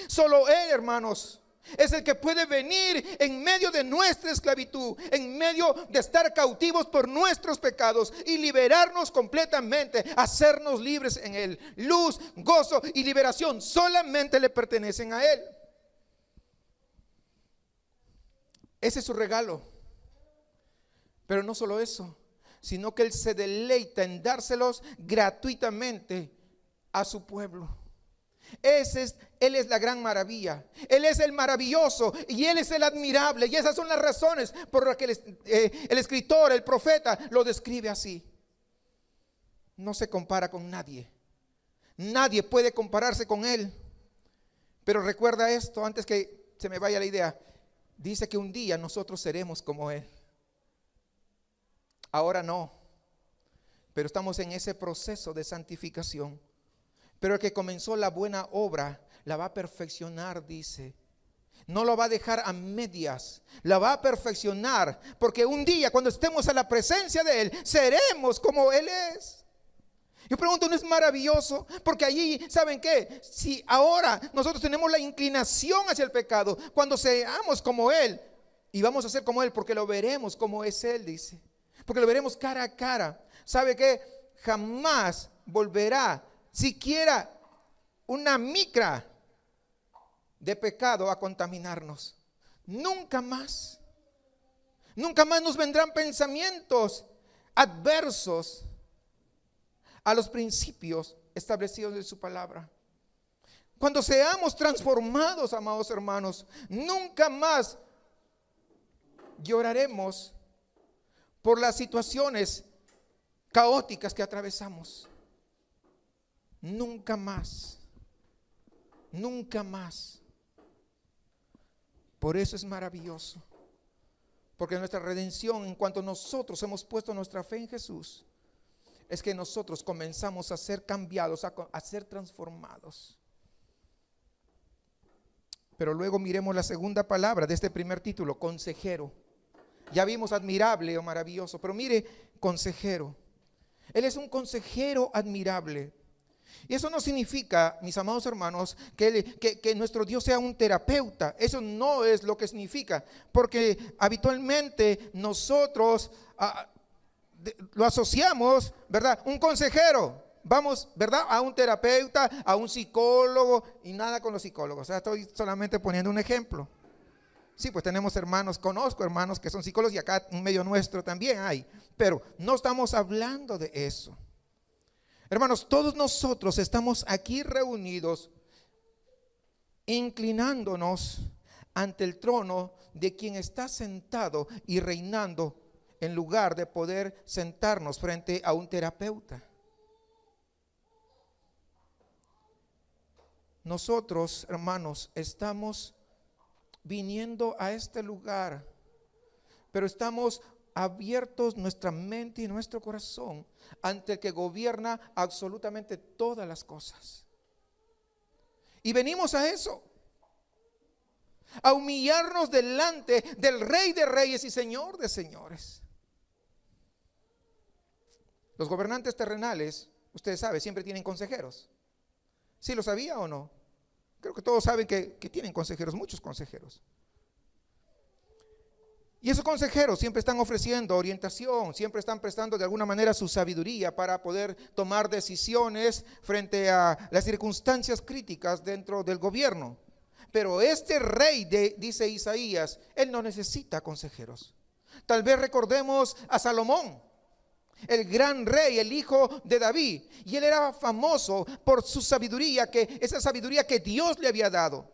Solo Él, hermanos, es el que puede venir en medio de nuestra esclavitud, en medio de estar cautivos por nuestros pecados y liberarnos completamente, hacernos libres en Él. Luz, gozo y liberación solamente le pertenecen a Él. Ese es su regalo. Pero no solo eso, sino que Él se deleita en dárselos gratuitamente a su pueblo. Él es la gran maravilla, Él es el maravilloso y Él es el admirable, y esas son las razones por las que el escritor, el profeta lo describe así. No se compara con nadie, nadie puede compararse con Él. Pero recuerda esto antes que se me vaya la idea. Dice que un día nosotros seremos como Él. Ahora no, pero estamos en ese proceso de santificación. Pero el que comenzó la buena obra la va a perfeccionar, dice. No lo va a dejar a medias, la va a perfeccionar, porque un día cuando estemos a la presencia de Él, seremos como Él es. Yo pregunto, ¿no es maravilloso? Porque allí, ¿saben qué? Si ahora nosotros tenemos la inclinación hacia el pecado, cuando seamos como Él, y vamos a ser como Él, porque lo veremos como es Él, dice. Porque lo veremos cara a cara. ¿Sabe qué? Jamás volverá siquiera una micra de pecado a contaminarnos. Nunca más. Nunca más nos vendrán pensamientos adversos a los principios establecidos en su palabra. Cuando seamos transformados, amados hermanos, nunca más lloraremos por las situaciones caóticas que atravesamos. Nunca más. Nunca más. Por eso es maravilloso. Porque nuestra redención, en cuanto nosotros hemos puesto nuestra fe en Jesús, es que nosotros comenzamos a ser cambiados, a ser transformados. Pero luego miremos la segunda palabra de este primer título, consejero. Ya vimos admirable o maravilloso, pero mire, consejero. Él es un consejero admirable. Y eso no significa, mis amados hermanos, que nuestro Dios sea un terapeuta. Eso no es lo que significa, porque habitualmente nosotros lo asociamos, ¿verdad? Un consejero, vamos, ¿verdad? A un terapeuta, a un psicólogo, y nada con los psicólogos. O sea, estoy solamente poniendo un ejemplo. Sí, pues tenemos hermanos, conozco hermanos que son psicólogos y acá en medio nuestro también hay, pero no estamos hablando de eso. Hermanos, todos nosotros estamos aquí reunidos, inclinándonos ante el trono de quien está sentado y reinando, en lugar de poder sentarnos frente a un terapeuta. Nosotros, hermanos, estamos viniendo a este lugar, pero estamos abiertos nuestra mente y nuestro corazón ante el que gobierna absolutamente todas las cosas. Y venimos a eso, a humillarnos delante del Rey de Reyes y Señor de Señores. Los gobernantes terrenales, ustedes saben, siempre tienen consejeros. ¿Sí lo sabía o no? Creo que todos saben que tienen consejeros, muchos consejeros. Y esos consejeros siempre están ofreciendo orientación, siempre están prestando de alguna manera su sabiduría para poder tomar decisiones frente a las circunstancias críticas dentro del gobierno. Pero este rey, dice Isaías, él no necesita consejeros. Tal vez recordemos a Salomón, el gran rey, el hijo de David, y él era famoso por su sabiduría, esa sabiduría que Dios le había dado.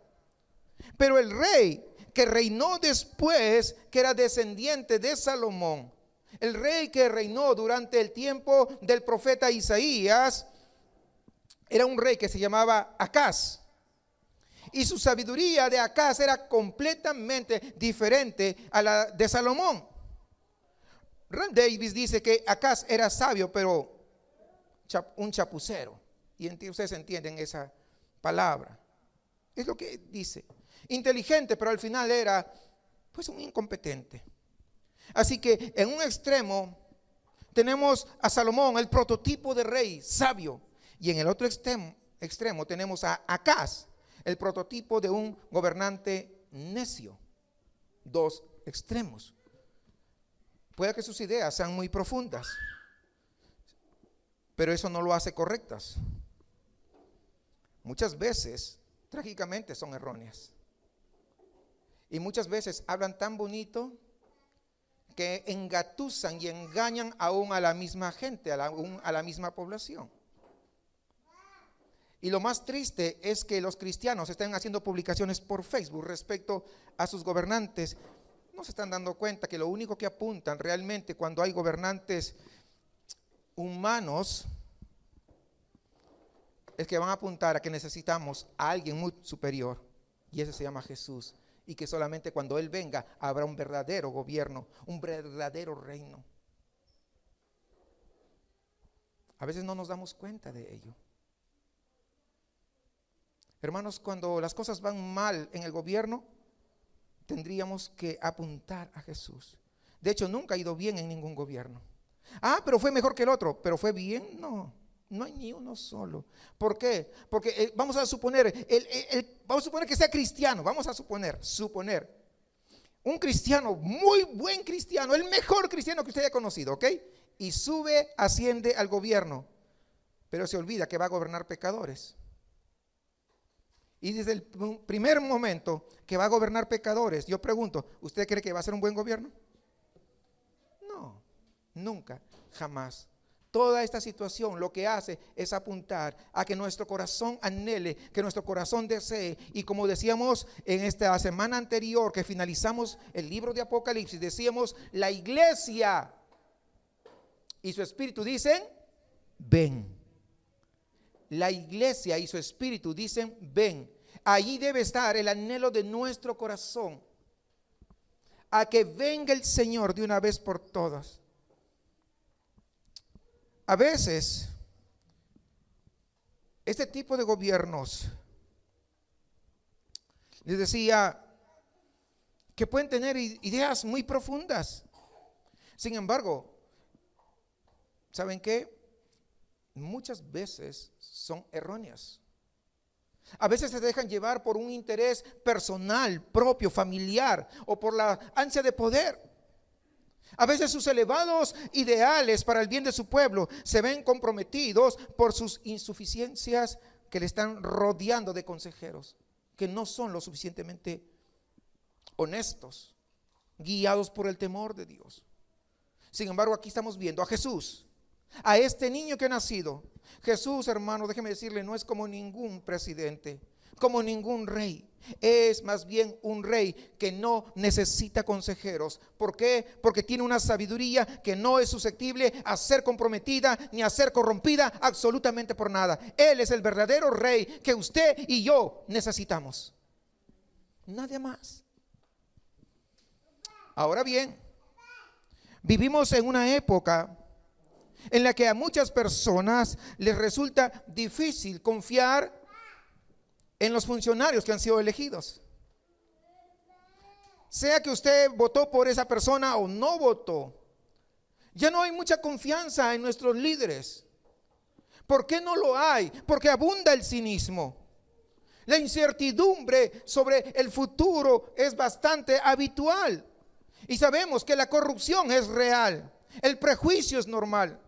Pero el rey que reinó después, que era descendiente de Salomón, el rey que reinó durante el tiempo del profeta Isaías, era un rey que se llamaba Acaz. Y su sabiduría de Acaz era completamente diferente a la de Salomón. Rand Davis dice que Acaz era sabio, pero un chapucero. Y ustedes entienden esa palabra. Es lo que dice. Inteligente, pero al final era pues un incompetente. Así que en un extremo tenemos a Salomón, el prototipo de rey sabio. Y en el otro extremo tenemos a Acaz, el prototipo de un gobernante necio. Dos extremos. Puede que sus ideas sean muy profundas, pero eso no lo hace correctas. Muchas veces, trágicamente, son erróneas. Y muchas veces hablan tan bonito que engatusan y engañan aún a la misma gente, aún a la misma población. Y lo más triste es que los cristianos están haciendo publicaciones por Facebook respecto a sus gobernantes. No se están dando cuenta que lo único que apuntan realmente cuando hay gobernantes humanos es que van a apuntar a que necesitamos a alguien muy superior, y ese se llama Jesús, y que solamente cuando Él venga habrá un verdadero gobierno, un verdadero reino. A veces no nos damos cuenta de ello. Hermanos, cuando las cosas van mal en el gobierno, tendríamos que apuntar a Jesús. De hecho, nunca ha ido bien en ningún gobierno. Pero fue mejor que el otro. ¿Pero fue bien? No, no hay ni uno solo. ¿Por qué? Porque vamos a suponer, vamos a suponer que sea cristiano. Vamos a suponer un cristiano, muy buen cristiano, el mejor cristiano que usted haya conocido, ¿ok? Y asciende al gobierno, pero se olvida que va a gobernar pecadores. Y desde el primer momento que va a gobernar pecadores, yo pregunto, ¿usted cree que va a ser un buen gobierno? No, nunca, jamás. Toda esta situación lo que hace es apuntar a que nuestro corazón anhele, que nuestro corazón desee. Y como decíamos en esta semana anterior que finalizamos el libro de Apocalipsis, decíamos, la iglesia y su espíritu dicen, ven. La iglesia y su espíritu dicen, ven. Allí debe estar el anhelo de nuestro corazón, a que venga el Señor de una vez por todas. A veces, este tipo de gobiernos, les decía, que pueden tener ideas muy profundas. Sin embargo, ¿saben qué? Muchas veces son erróneas. A veces se dejan llevar por un interés personal, propio, familiar, o por la ansia de poder. A veces sus elevados ideales para el bien de su pueblo se ven comprometidos por sus insuficiencias que le están rodeando de consejeros que no son lo suficientemente honestos, guiados por el temor de Dios. Sin embargo, aquí estamos viendo a Jesús, a este niño que ha nacido. Jesús, hermano, déjeme decirle, no es como ningún presidente, como ningún rey. Es más bien un rey que no necesita consejeros. ¿Por qué? Porque tiene una sabiduría que no es susceptible a ser comprometida ni a ser corrompida absolutamente por nada. Él es el verdadero rey que usted y yo necesitamos. Nadie más. Ahora bien, vivimos en una época en la que a muchas personas les resulta difícil confiar en los funcionarios que han sido elegidos. Sea que usted votó por esa persona o no votó, ya no hay mucha confianza en nuestros líderes. ¿Por qué no lo hay? Porque abunda el cinismo. La incertidumbre sobre el futuro es bastante habitual. Y sabemos que la corrupción es real. El prejuicio es normal.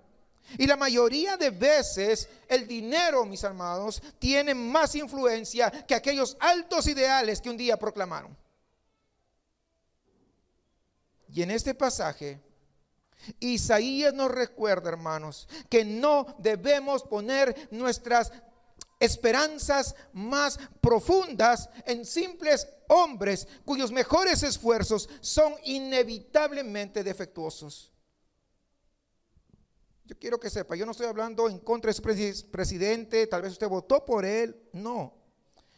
Y la mayoría de veces el dinero, mis amados, tiene más influencia que aquellos altos ideales que un día proclamaron. Y en este pasaje, Isaías nos recuerda, hermanos, que no debemos poner nuestras esperanzas más profundas en simples hombres cuyos mejores esfuerzos son inevitablemente defectuosos. Yo quiero que sepa, yo no estoy hablando en contra de su presidente, tal vez usted votó por él, no.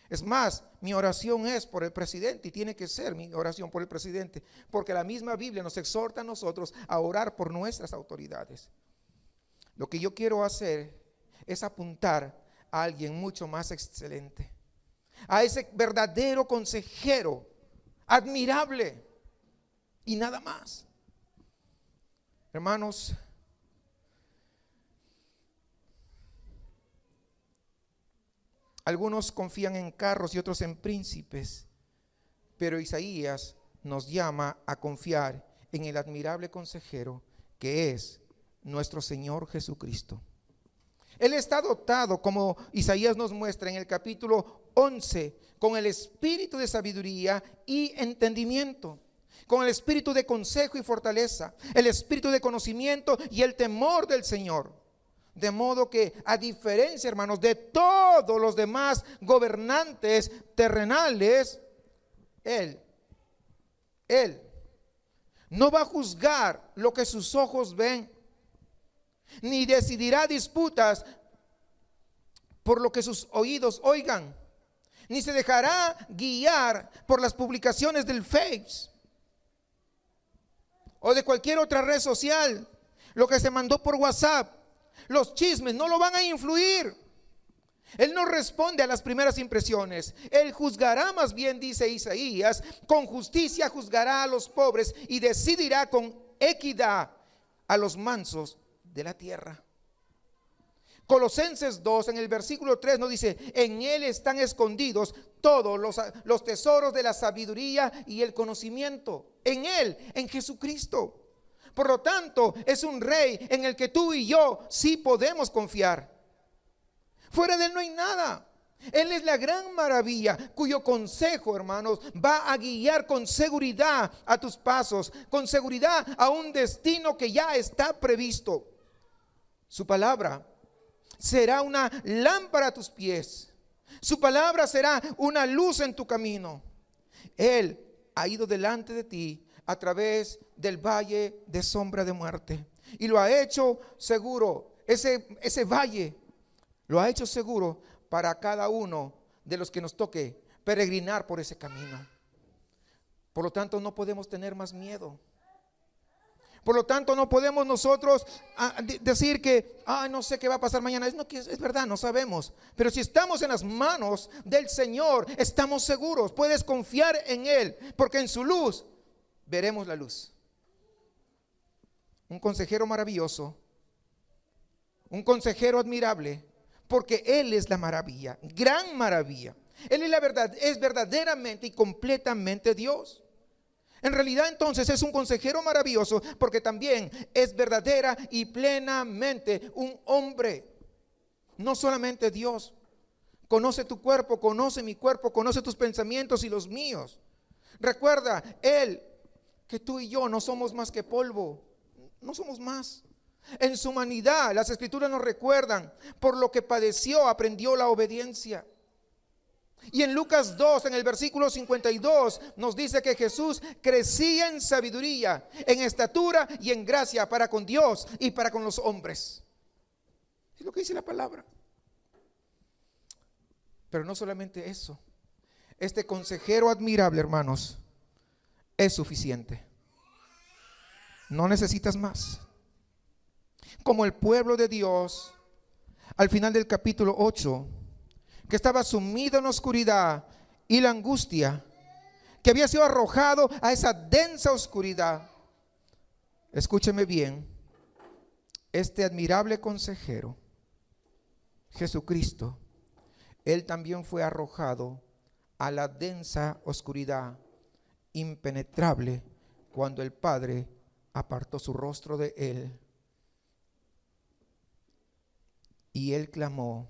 Es más, mi oración es por el presidente y tiene que ser mi oración por el presidente, porque la misma Biblia nos exhorta a nosotros a orar por nuestras autoridades. Lo que yo quiero hacer es apuntar a alguien mucho más excelente, a ese verdadero consejero, admirable y nada más. Hermanos, algunos confían en carros y otros en príncipes, pero Isaías nos llama a confiar en el admirable consejero que es nuestro Señor Jesucristo. Él está dotado, como Isaías nos muestra en el capítulo 11, con el espíritu de sabiduría y entendimiento, con el espíritu de consejo y fortaleza, el espíritu de conocimiento y el temor del Señor. De modo que, a diferencia, hermanos, de todos los demás gobernantes terrenales, Él no va a juzgar lo que sus ojos ven, ni decidirá disputas por lo que sus oídos oigan, ni se dejará guiar por las publicaciones del Face o de cualquier otra red social, lo que se mandó por WhatsApp. Los chismes no lo van a influir. Él no responde a las primeras impresiones. Él juzgará, más bien dice Isaías, con justicia juzgará a los pobres y decidirá con equidad a los mansos de la tierra. Colosenses 2 en el versículo 3 nos dice: en Él están escondidos todos los tesoros de la sabiduría y el conocimiento. En Él, en Jesucristo. Por lo tanto, es un rey en el que tú y yo sí podemos confiar. Fuera de Él no hay nada. Él es la gran maravilla, cuyo consejo, hermanos, va a guiar con seguridad a tus pasos, con seguridad a un destino que ya está previsto. Su palabra será una lámpara a tus pies. Su palabra será una luz en tu camino. Él ha ido delante de ti a través del valle de sombra de muerte y lo ha hecho seguro. Ese valle lo ha hecho seguro para cada uno de los que nos toque peregrinar por ese camino. Por lo tanto, no podemos tener más miedo. Por lo tanto, no podemos nosotros decir que no sé qué va a pasar mañana. Es verdad, no sabemos. Pero si estamos en las manos del Señor, estamos seguros. Puedes confiar en Él, porque en su luz veremos la luz. Un consejero maravilloso, un consejero admirable, porque Él es la maravilla, gran maravilla. Él es la verdad, es verdaderamente y completamente Dios. En realidad, entonces, es un consejero maravilloso porque también es verdadera y plenamente un hombre. No solamente Dios. Conoce tu cuerpo, conoce mi cuerpo, conoce tus pensamientos y los míos. Recuerda, Él, que tú y yo no somos más que polvo. No somos más. En su humanidad, las escrituras nos recuerdan, por lo que padeció, aprendió la obediencia. Y en Lucas 2, en el versículo 52, nos dice que Jesús crecía en sabiduría, en estatura y en gracia para con Dios y para con los hombres. Es lo que dice la palabra. Pero no solamente eso. Este consejero admirable, hermanos, es suficiente. No necesitas más. Como el pueblo de Dios, al final del capítulo 8, que estaba sumido en la oscuridad y la angustia, que había sido arrojado a esa densa oscuridad. Escúcheme bien, este admirable consejero, Jesucristo, Él también fue arrojado a la densa oscuridad impenetrable cuando el Padre apartó su rostro de Él. Y Él clamó: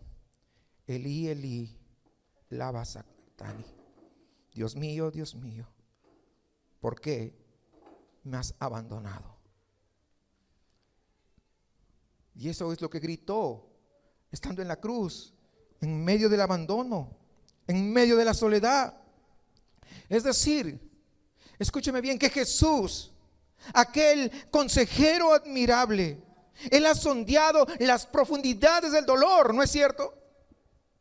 Elí, Elí, lama sabactani. Dios mío, ¿por qué me has abandonado? Y eso es lo que gritó estando en la cruz, en medio del abandono, en medio de la soledad. Es decir, escúcheme bien, que Jesús, aquel consejero admirable, Él ha sondeado las profundidades del dolor, ¿no es cierto?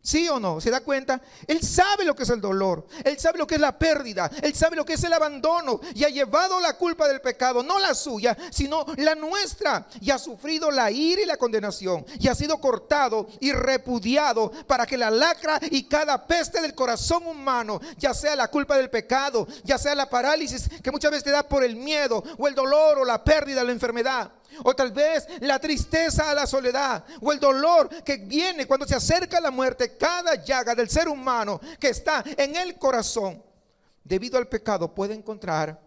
¿Sí o no? ¿Se da cuenta? Él sabe lo que es el dolor, Él sabe lo que es la pérdida, Él sabe lo que es el abandono, y ha llevado la culpa del pecado, no la suya, sino la nuestra, y ha sufrido la ira y la condenación, y ha sido cortado y repudiado para que la lacra y cada peste del corazón humano, ya sea la culpa del pecado, ya sea la parálisis que muchas veces te da por el miedo, o el dolor, o la pérdida, la enfermedad, o tal vez la tristeza a la soledad, o el dolor que viene cuando se acerca la muerte, cada llaga del ser humano que está en el corazón debido al pecado, puede encontrar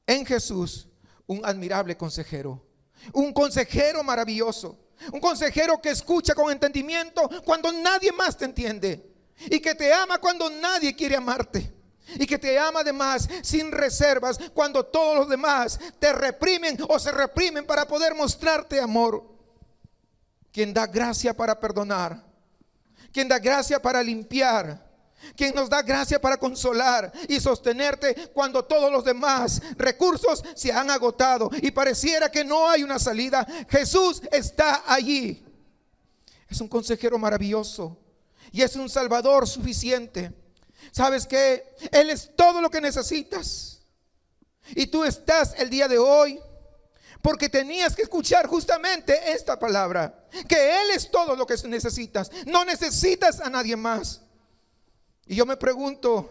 en Jesús un admirable consejero, un consejero maravilloso, un consejero que escucha con entendimiento cuando nadie más te entiende, y que te ama cuando nadie quiere amarte, y que te ama además sin reservas cuando todos los demás te reprimen o se reprimen para poder mostrarte amor. Quien da gracia para perdonar, quien da gracia para limpiar, quien nos da gracia para consolar y sostenerte cuando todos los demás recursos se han agotado y pareciera que no hay una salida. Jesús está allí. Es un consejero maravilloso y es un salvador suficiente. ¿Sabes qué? Él es todo lo que necesitas. Y tú estás el día de hoy porque tenías que escuchar justamente esta palabra. que Él es todo lo que necesitas. No necesitas a nadie más. Y yo me pregunto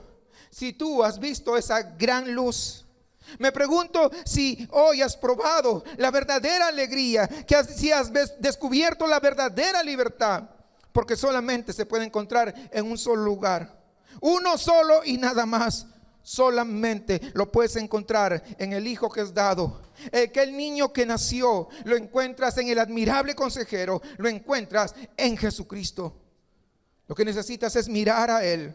si tú has visto esa gran luz. Me pregunto si hoy has probado la verdadera alegría, si has descubierto la verdadera libertad, porque solamente se puede encontrar en un solo lugar, uno solo y nada más. Solamente lo puedes encontrar en el Hijo que es dado. Que el niño que nació lo encuentras en el admirable consejero, lo encuentras en Jesucristo. Lo que necesitas es mirar a Él.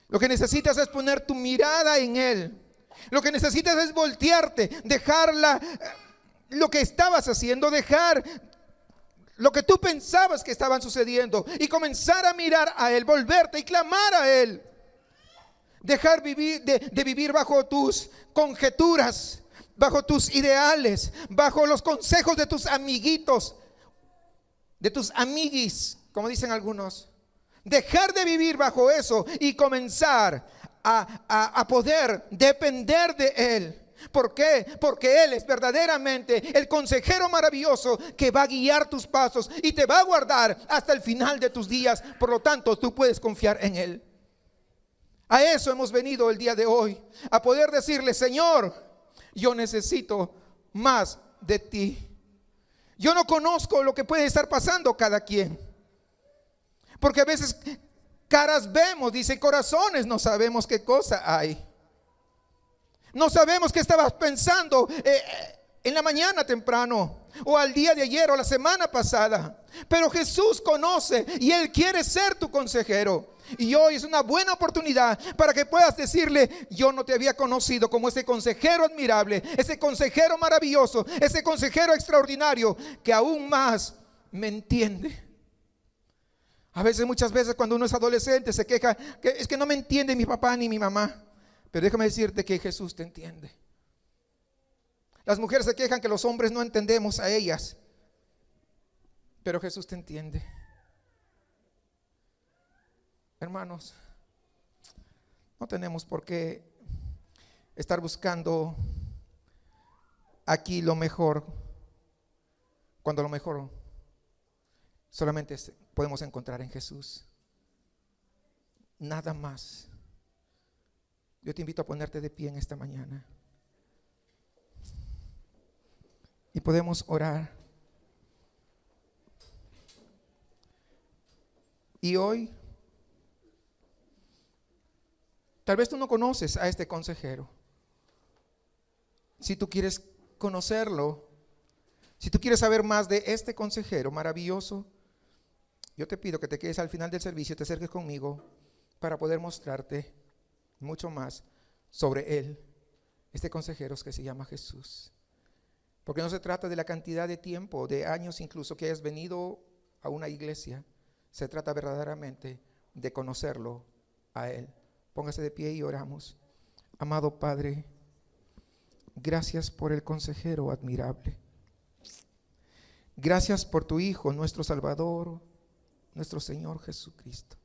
Lo que necesitas es poner tu mirada en Él. Lo que necesitas es voltearte, dejar lo que estabas haciendo, dejar lo que tú pensabas que estaban sucediendo y comenzar a mirar a Él, volverte y clamar a Él. Dejar de vivir bajo tus conjeturas, bajo tus ideales, bajo los consejos de tus amiguitos, de tus amiguis, como dicen algunos. Dejar de vivir bajo eso y comenzar a poder depender de Él. ¿Por qué? Porque Él es verdaderamente el consejero maravilloso que va a guiar tus pasos y te va a guardar hasta el final de tus días. Por lo tanto, tú puedes confiar en Él. A eso hemos venido el día de hoy, a poder decirle: Señor, yo necesito más de ti. Yo no conozco lo que puede estar pasando cada quien, porque a veces caras vemos, dice, corazones no sabemos qué cosa hay. No sabemos qué estabas pensando en la mañana temprano, o al día de ayer, o la semana pasada. Pero Jesús conoce y Él quiere ser tu consejero. Y hoy es una buena oportunidad para que puedas decirle: yo no te había conocido como ese consejero admirable, ese consejero maravilloso, ese consejero extraordinario que aún más me entiende. Muchas veces cuando uno es adolescente se queja que es que no me entiende mi papá ni mi mamá. Pero déjame decirte que Jesús te entiende. Las mujeres se quejan que los hombres no entendemos a ellas, pero Jesús te entiende. Hermanos, no tenemos por qué estar buscando aquí lo mejor, cuando lo mejor solamente podemos encontrar en Jesús. Nada más. Yo te invito a ponerte de pie en esta mañana y podemos orar. Y hoy, tal vez tú no conoces a este consejero. Si tú quieres conocerlo, si tú quieres saber más de este consejero maravilloso, yo te pido que te quedes al final del servicio, te acerques conmigo para poder mostrarte mucho más sobre él, este consejero que se llama Jesús. Porque no se trata de la cantidad de tiempo, de años incluso, que hayas venido a una iglesia. Se trata verdaderamente de conocerlo a Él. Póngase de pie y oramos. Amado Padre, gracias por el consejero admirable. Gracias por tu Hijo, nuestro Salvador, nuestro Señor Jesucristo.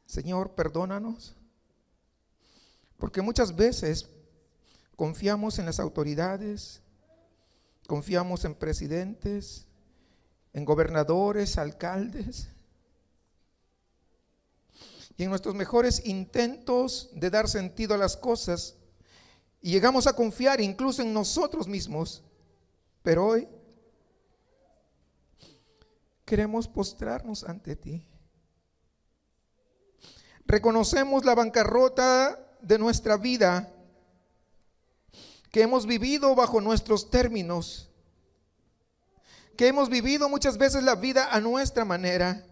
Señor, perdónanos, porque muchas veces confiamos en las autoridades, confiamos en presidentes, en gobernadores, alcaldes, y en nuestros mejores intentos de dar sentido a las cosas, y llegamos a confiar incluso en nosotros mismos. Pero hoy queremos postrarnos ante ti. Reconocemos la bancarrota de nuestra vida, que hemos vivido bajo nuestros términos, que hemos vivido muchas veces la vida a nuestra manera.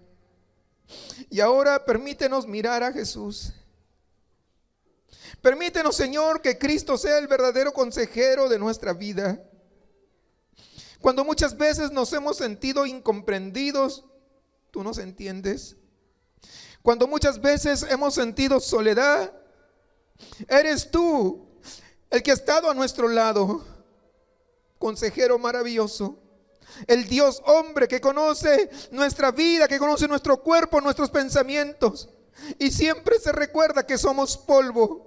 Y ahora permítenos mirar a Jesús. Permítenos, Señor, que Cristo sea el verdadero consejero de nuestra vida. Cuando muchas veces nos hemos sentido incomprendidos, tú nos entiendes. Cuando muchas veces hemos sentido soledad, eres tú el que ha estado a nuestro lado. Consejero maravilloso, el Dios hombre que conoce nuestra vida, que conoce nuestro cuerpo, nuestros pensamientos, y siempre se recuerda que somos polvo,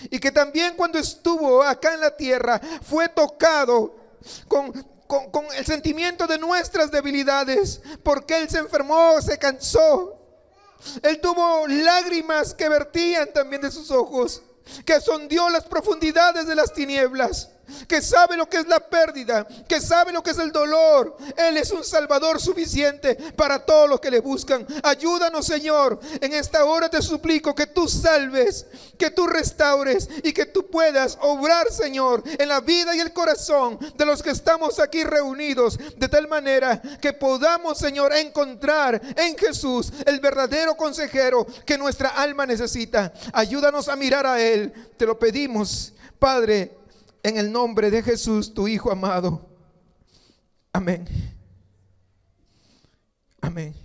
y que también cuando estuvo acá en la tierra fue tocado con con el sentimiento de nuestras debilidades, porque Él se enfermó, se cansó. Él tuvo lágrimas que vertían también de sus ojos, que sondeó las profundidades de las tinieblas, que sabe lo que es la pérdida, que sabe lo que es el dolor. Él es un Salvador suficiente para todos los que le buscan. Ayúdanos, Señor. En esta hora te suplico que tú salves, que tú restaures y que tú puedas obrar, Señor, en la vida y el corazón de los que estamos aquí reunidos, de tal manera que podamos, Señor, encontrar en Jesús el verdadero consejero que nuestra alma necesita. Ayúdanos a mirar a Él. Te lo pedimos, Padre, en el nombre de Jesús, tu Hijo amado. Amén. Amén.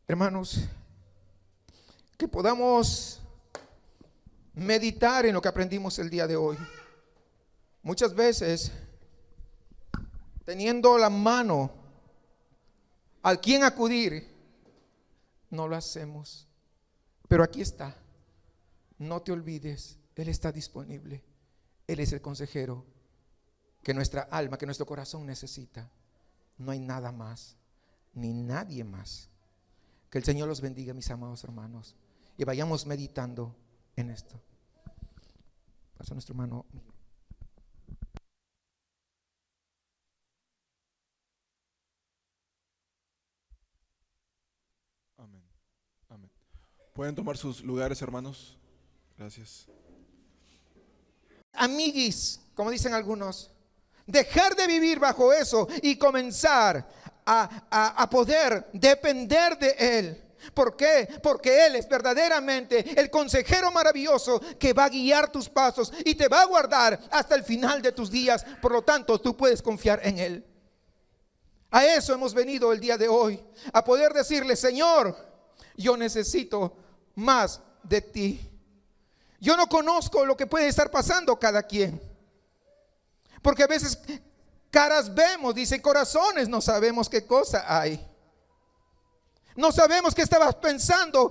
Hermanos, que podamos meditar en lo que aprendimos el día de hoy. Muchas veces, teniendo la mano a quien acudir, no lo hacemos. Pero aquí está. No te olvides. Él está disponible. Él es el consejero que nuestra alma, que nuestro corazón necesita. No hay nada más, ni nadie más. Que el Señor los bendiga, mis amados hermanos, y vayamos meditando en esto. Paso a nuestro hermano. Amén. Amén. Pueden tomar sus lugares, hermanos. Gracias. Amiguis, como dicen algunos, dejar de vivir bajo eso y comenzar a poder depender de Él. ¿Por qué? Porque Él es verdaderamente el consejero maravilloso que va a guiar tus pasos y te va a guardar hasta el final de tus días. Por lo tanto, tú puedes confiar en Él. A eso hemos venido el día de hoy, a poder decirle: Señor, yo necesito más de ti. Yo no conozco lo que puede estar pasando cada quien, porque a veces caras vemos, dice, corazones no sabemos qué cosa hay. No sabemos qué estabas pensando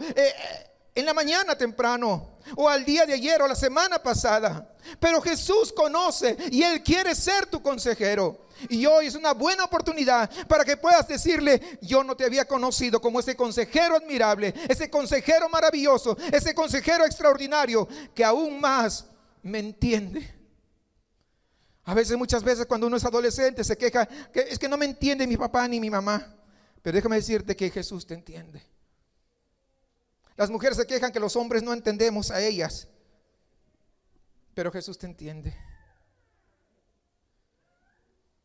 en la mañana temprano, o al día de ayer, o la semana pasada. Pero Jesús conoce y Él quiere ser tu consejero. Y hoy es una buena oportunidad para que puedas decirle: yo no te había conocido como ese consejero admirable, ese consejero maravilloso, ese consejero extraordinario que aún más me entiende. A veces, muchas veces, cuando uno es adolescente, se queja que es que no me entiende mi papá ni mi mamá. Pero déjame decirte que Jesús te entiende. Las mujeres se quejan que los hombres no entendemos a ellas, pero Jesús te entiende.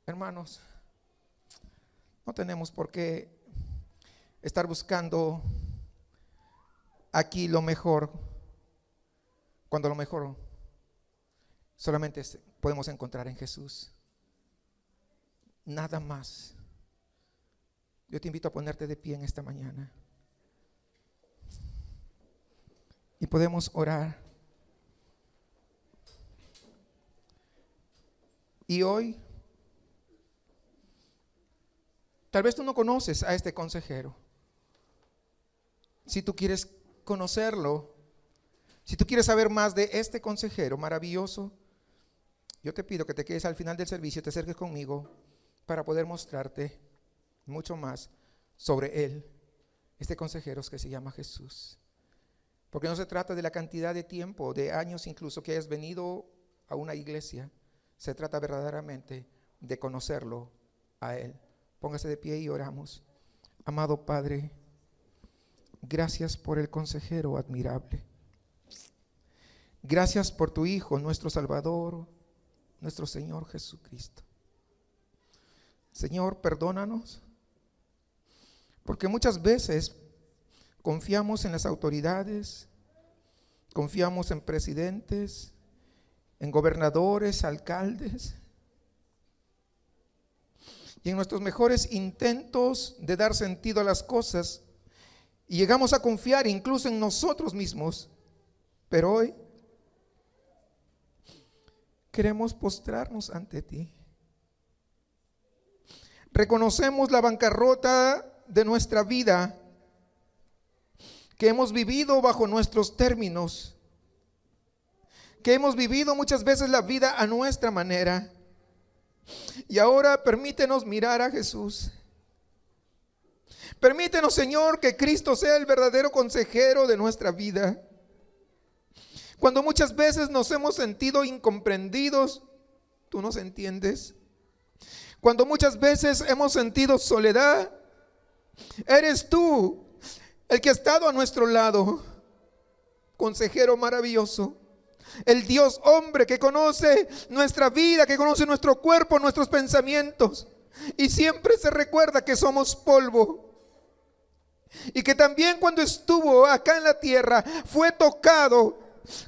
Hermanos, no tenemos por qué estar buscando aquí lo mejor, cuando lo mejor solamente podemos encontrar en Jesús. Nada más. Yo te invito a ponerte de pie en esta mañana y podemos orar. Y hoy, tal vez tú no conoces a este consejero. Si tú quieres conocerlo, si tú quieres saber más de este consejero maravilloso, yo te pido que te quedes al final del servicio, te acerques conmigo para poder mostrarte mucho más sobre él, este consejero que se llama Jesús. Porque no se trata de la cantidad de tiempo, de años incluso que hayas venido a una iglesia. Se trata verdaderamente de conocerlo a Él. Póngase de pie y oramos. Amado Padre, gracias por el consejero admirable. Gracias por tu Hijo, nuestro Salvador, nuestro Señor Jesucristo. Señor, perdónanos, porque muchas veces confiamos en las autoridades, confiamos en presidentes, en gobernadores, alcaldes, y en nuestros mejores intentos de dar sentido a las cosas, y llegamos a confiar incluso en nosotros mismos. Pero hoy queremos postrarnos ante ti. Reconocemos la bancarrota de nuestra vida, que hemos vivido bajo nuestros términos, que hemos vivido muchas veces la vida a nuestra manera, Y ahora permítenos mirar a Jesús. Permítenos, Señor, que Cristo sea el verdadero consejero de nuestra vida. Cuando muchas veces nos hemos sentido incomprendidos, tú nos entiendes. Cuando muchas veces hemos sentido soledad, eres tú el que ha estado a nuestro lado. Consejero maravilloso, el Dios hombre que conoce nuestra vida, que conoce nuestro cuerpo, nuestros pensamientos, y siempre se recuerda que somos polvo. Y que también cuando estuvo acá en la tierra fue tocado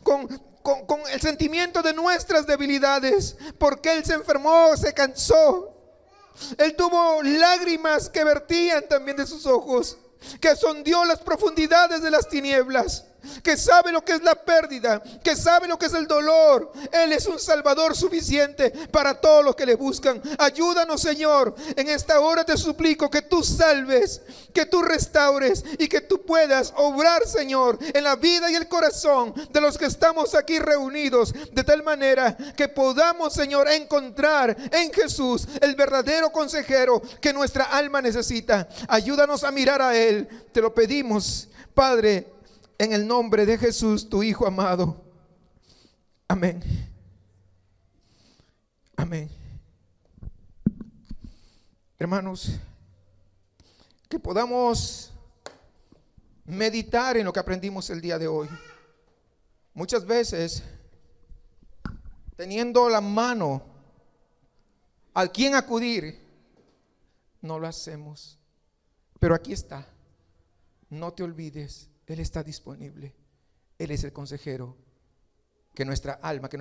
con el sentimiento de nuestras debilidades, porque Él se enfermó, se cansó. Él tuvo lágrimas que vertían también de sus ojos, que sondeó las profundidades de las tinieblas, que sabe lo que es la pérdida, que sabe lo que es el dolor. Él es un salvador suficiente para todos los que le buscan. Ayúdanos, Señor, en esta hora te suplico que tú salves, que tú restaures y que tú puedas obrar, Señor, en la vida y el corazón de los que estamos aquí reunidos, de tal manera que podamos, Señor, encontrar en Jesús el verdadero consejero que nuestra alma necesita. Ayúdanos a mirar a Él, te lo pedimos, Padre, en el nombre de Jesús, tu Hijo amado. Amén. Amén. Hermanos, que podamos meditar en lo que aprendimos el día de hoy. Muchas veces, teniendo la mano al quien acudir, no lo hacemos. Pero aquí está. No te olvides. Él está disponible. Él es el consejero que nuestra alma, que nuestra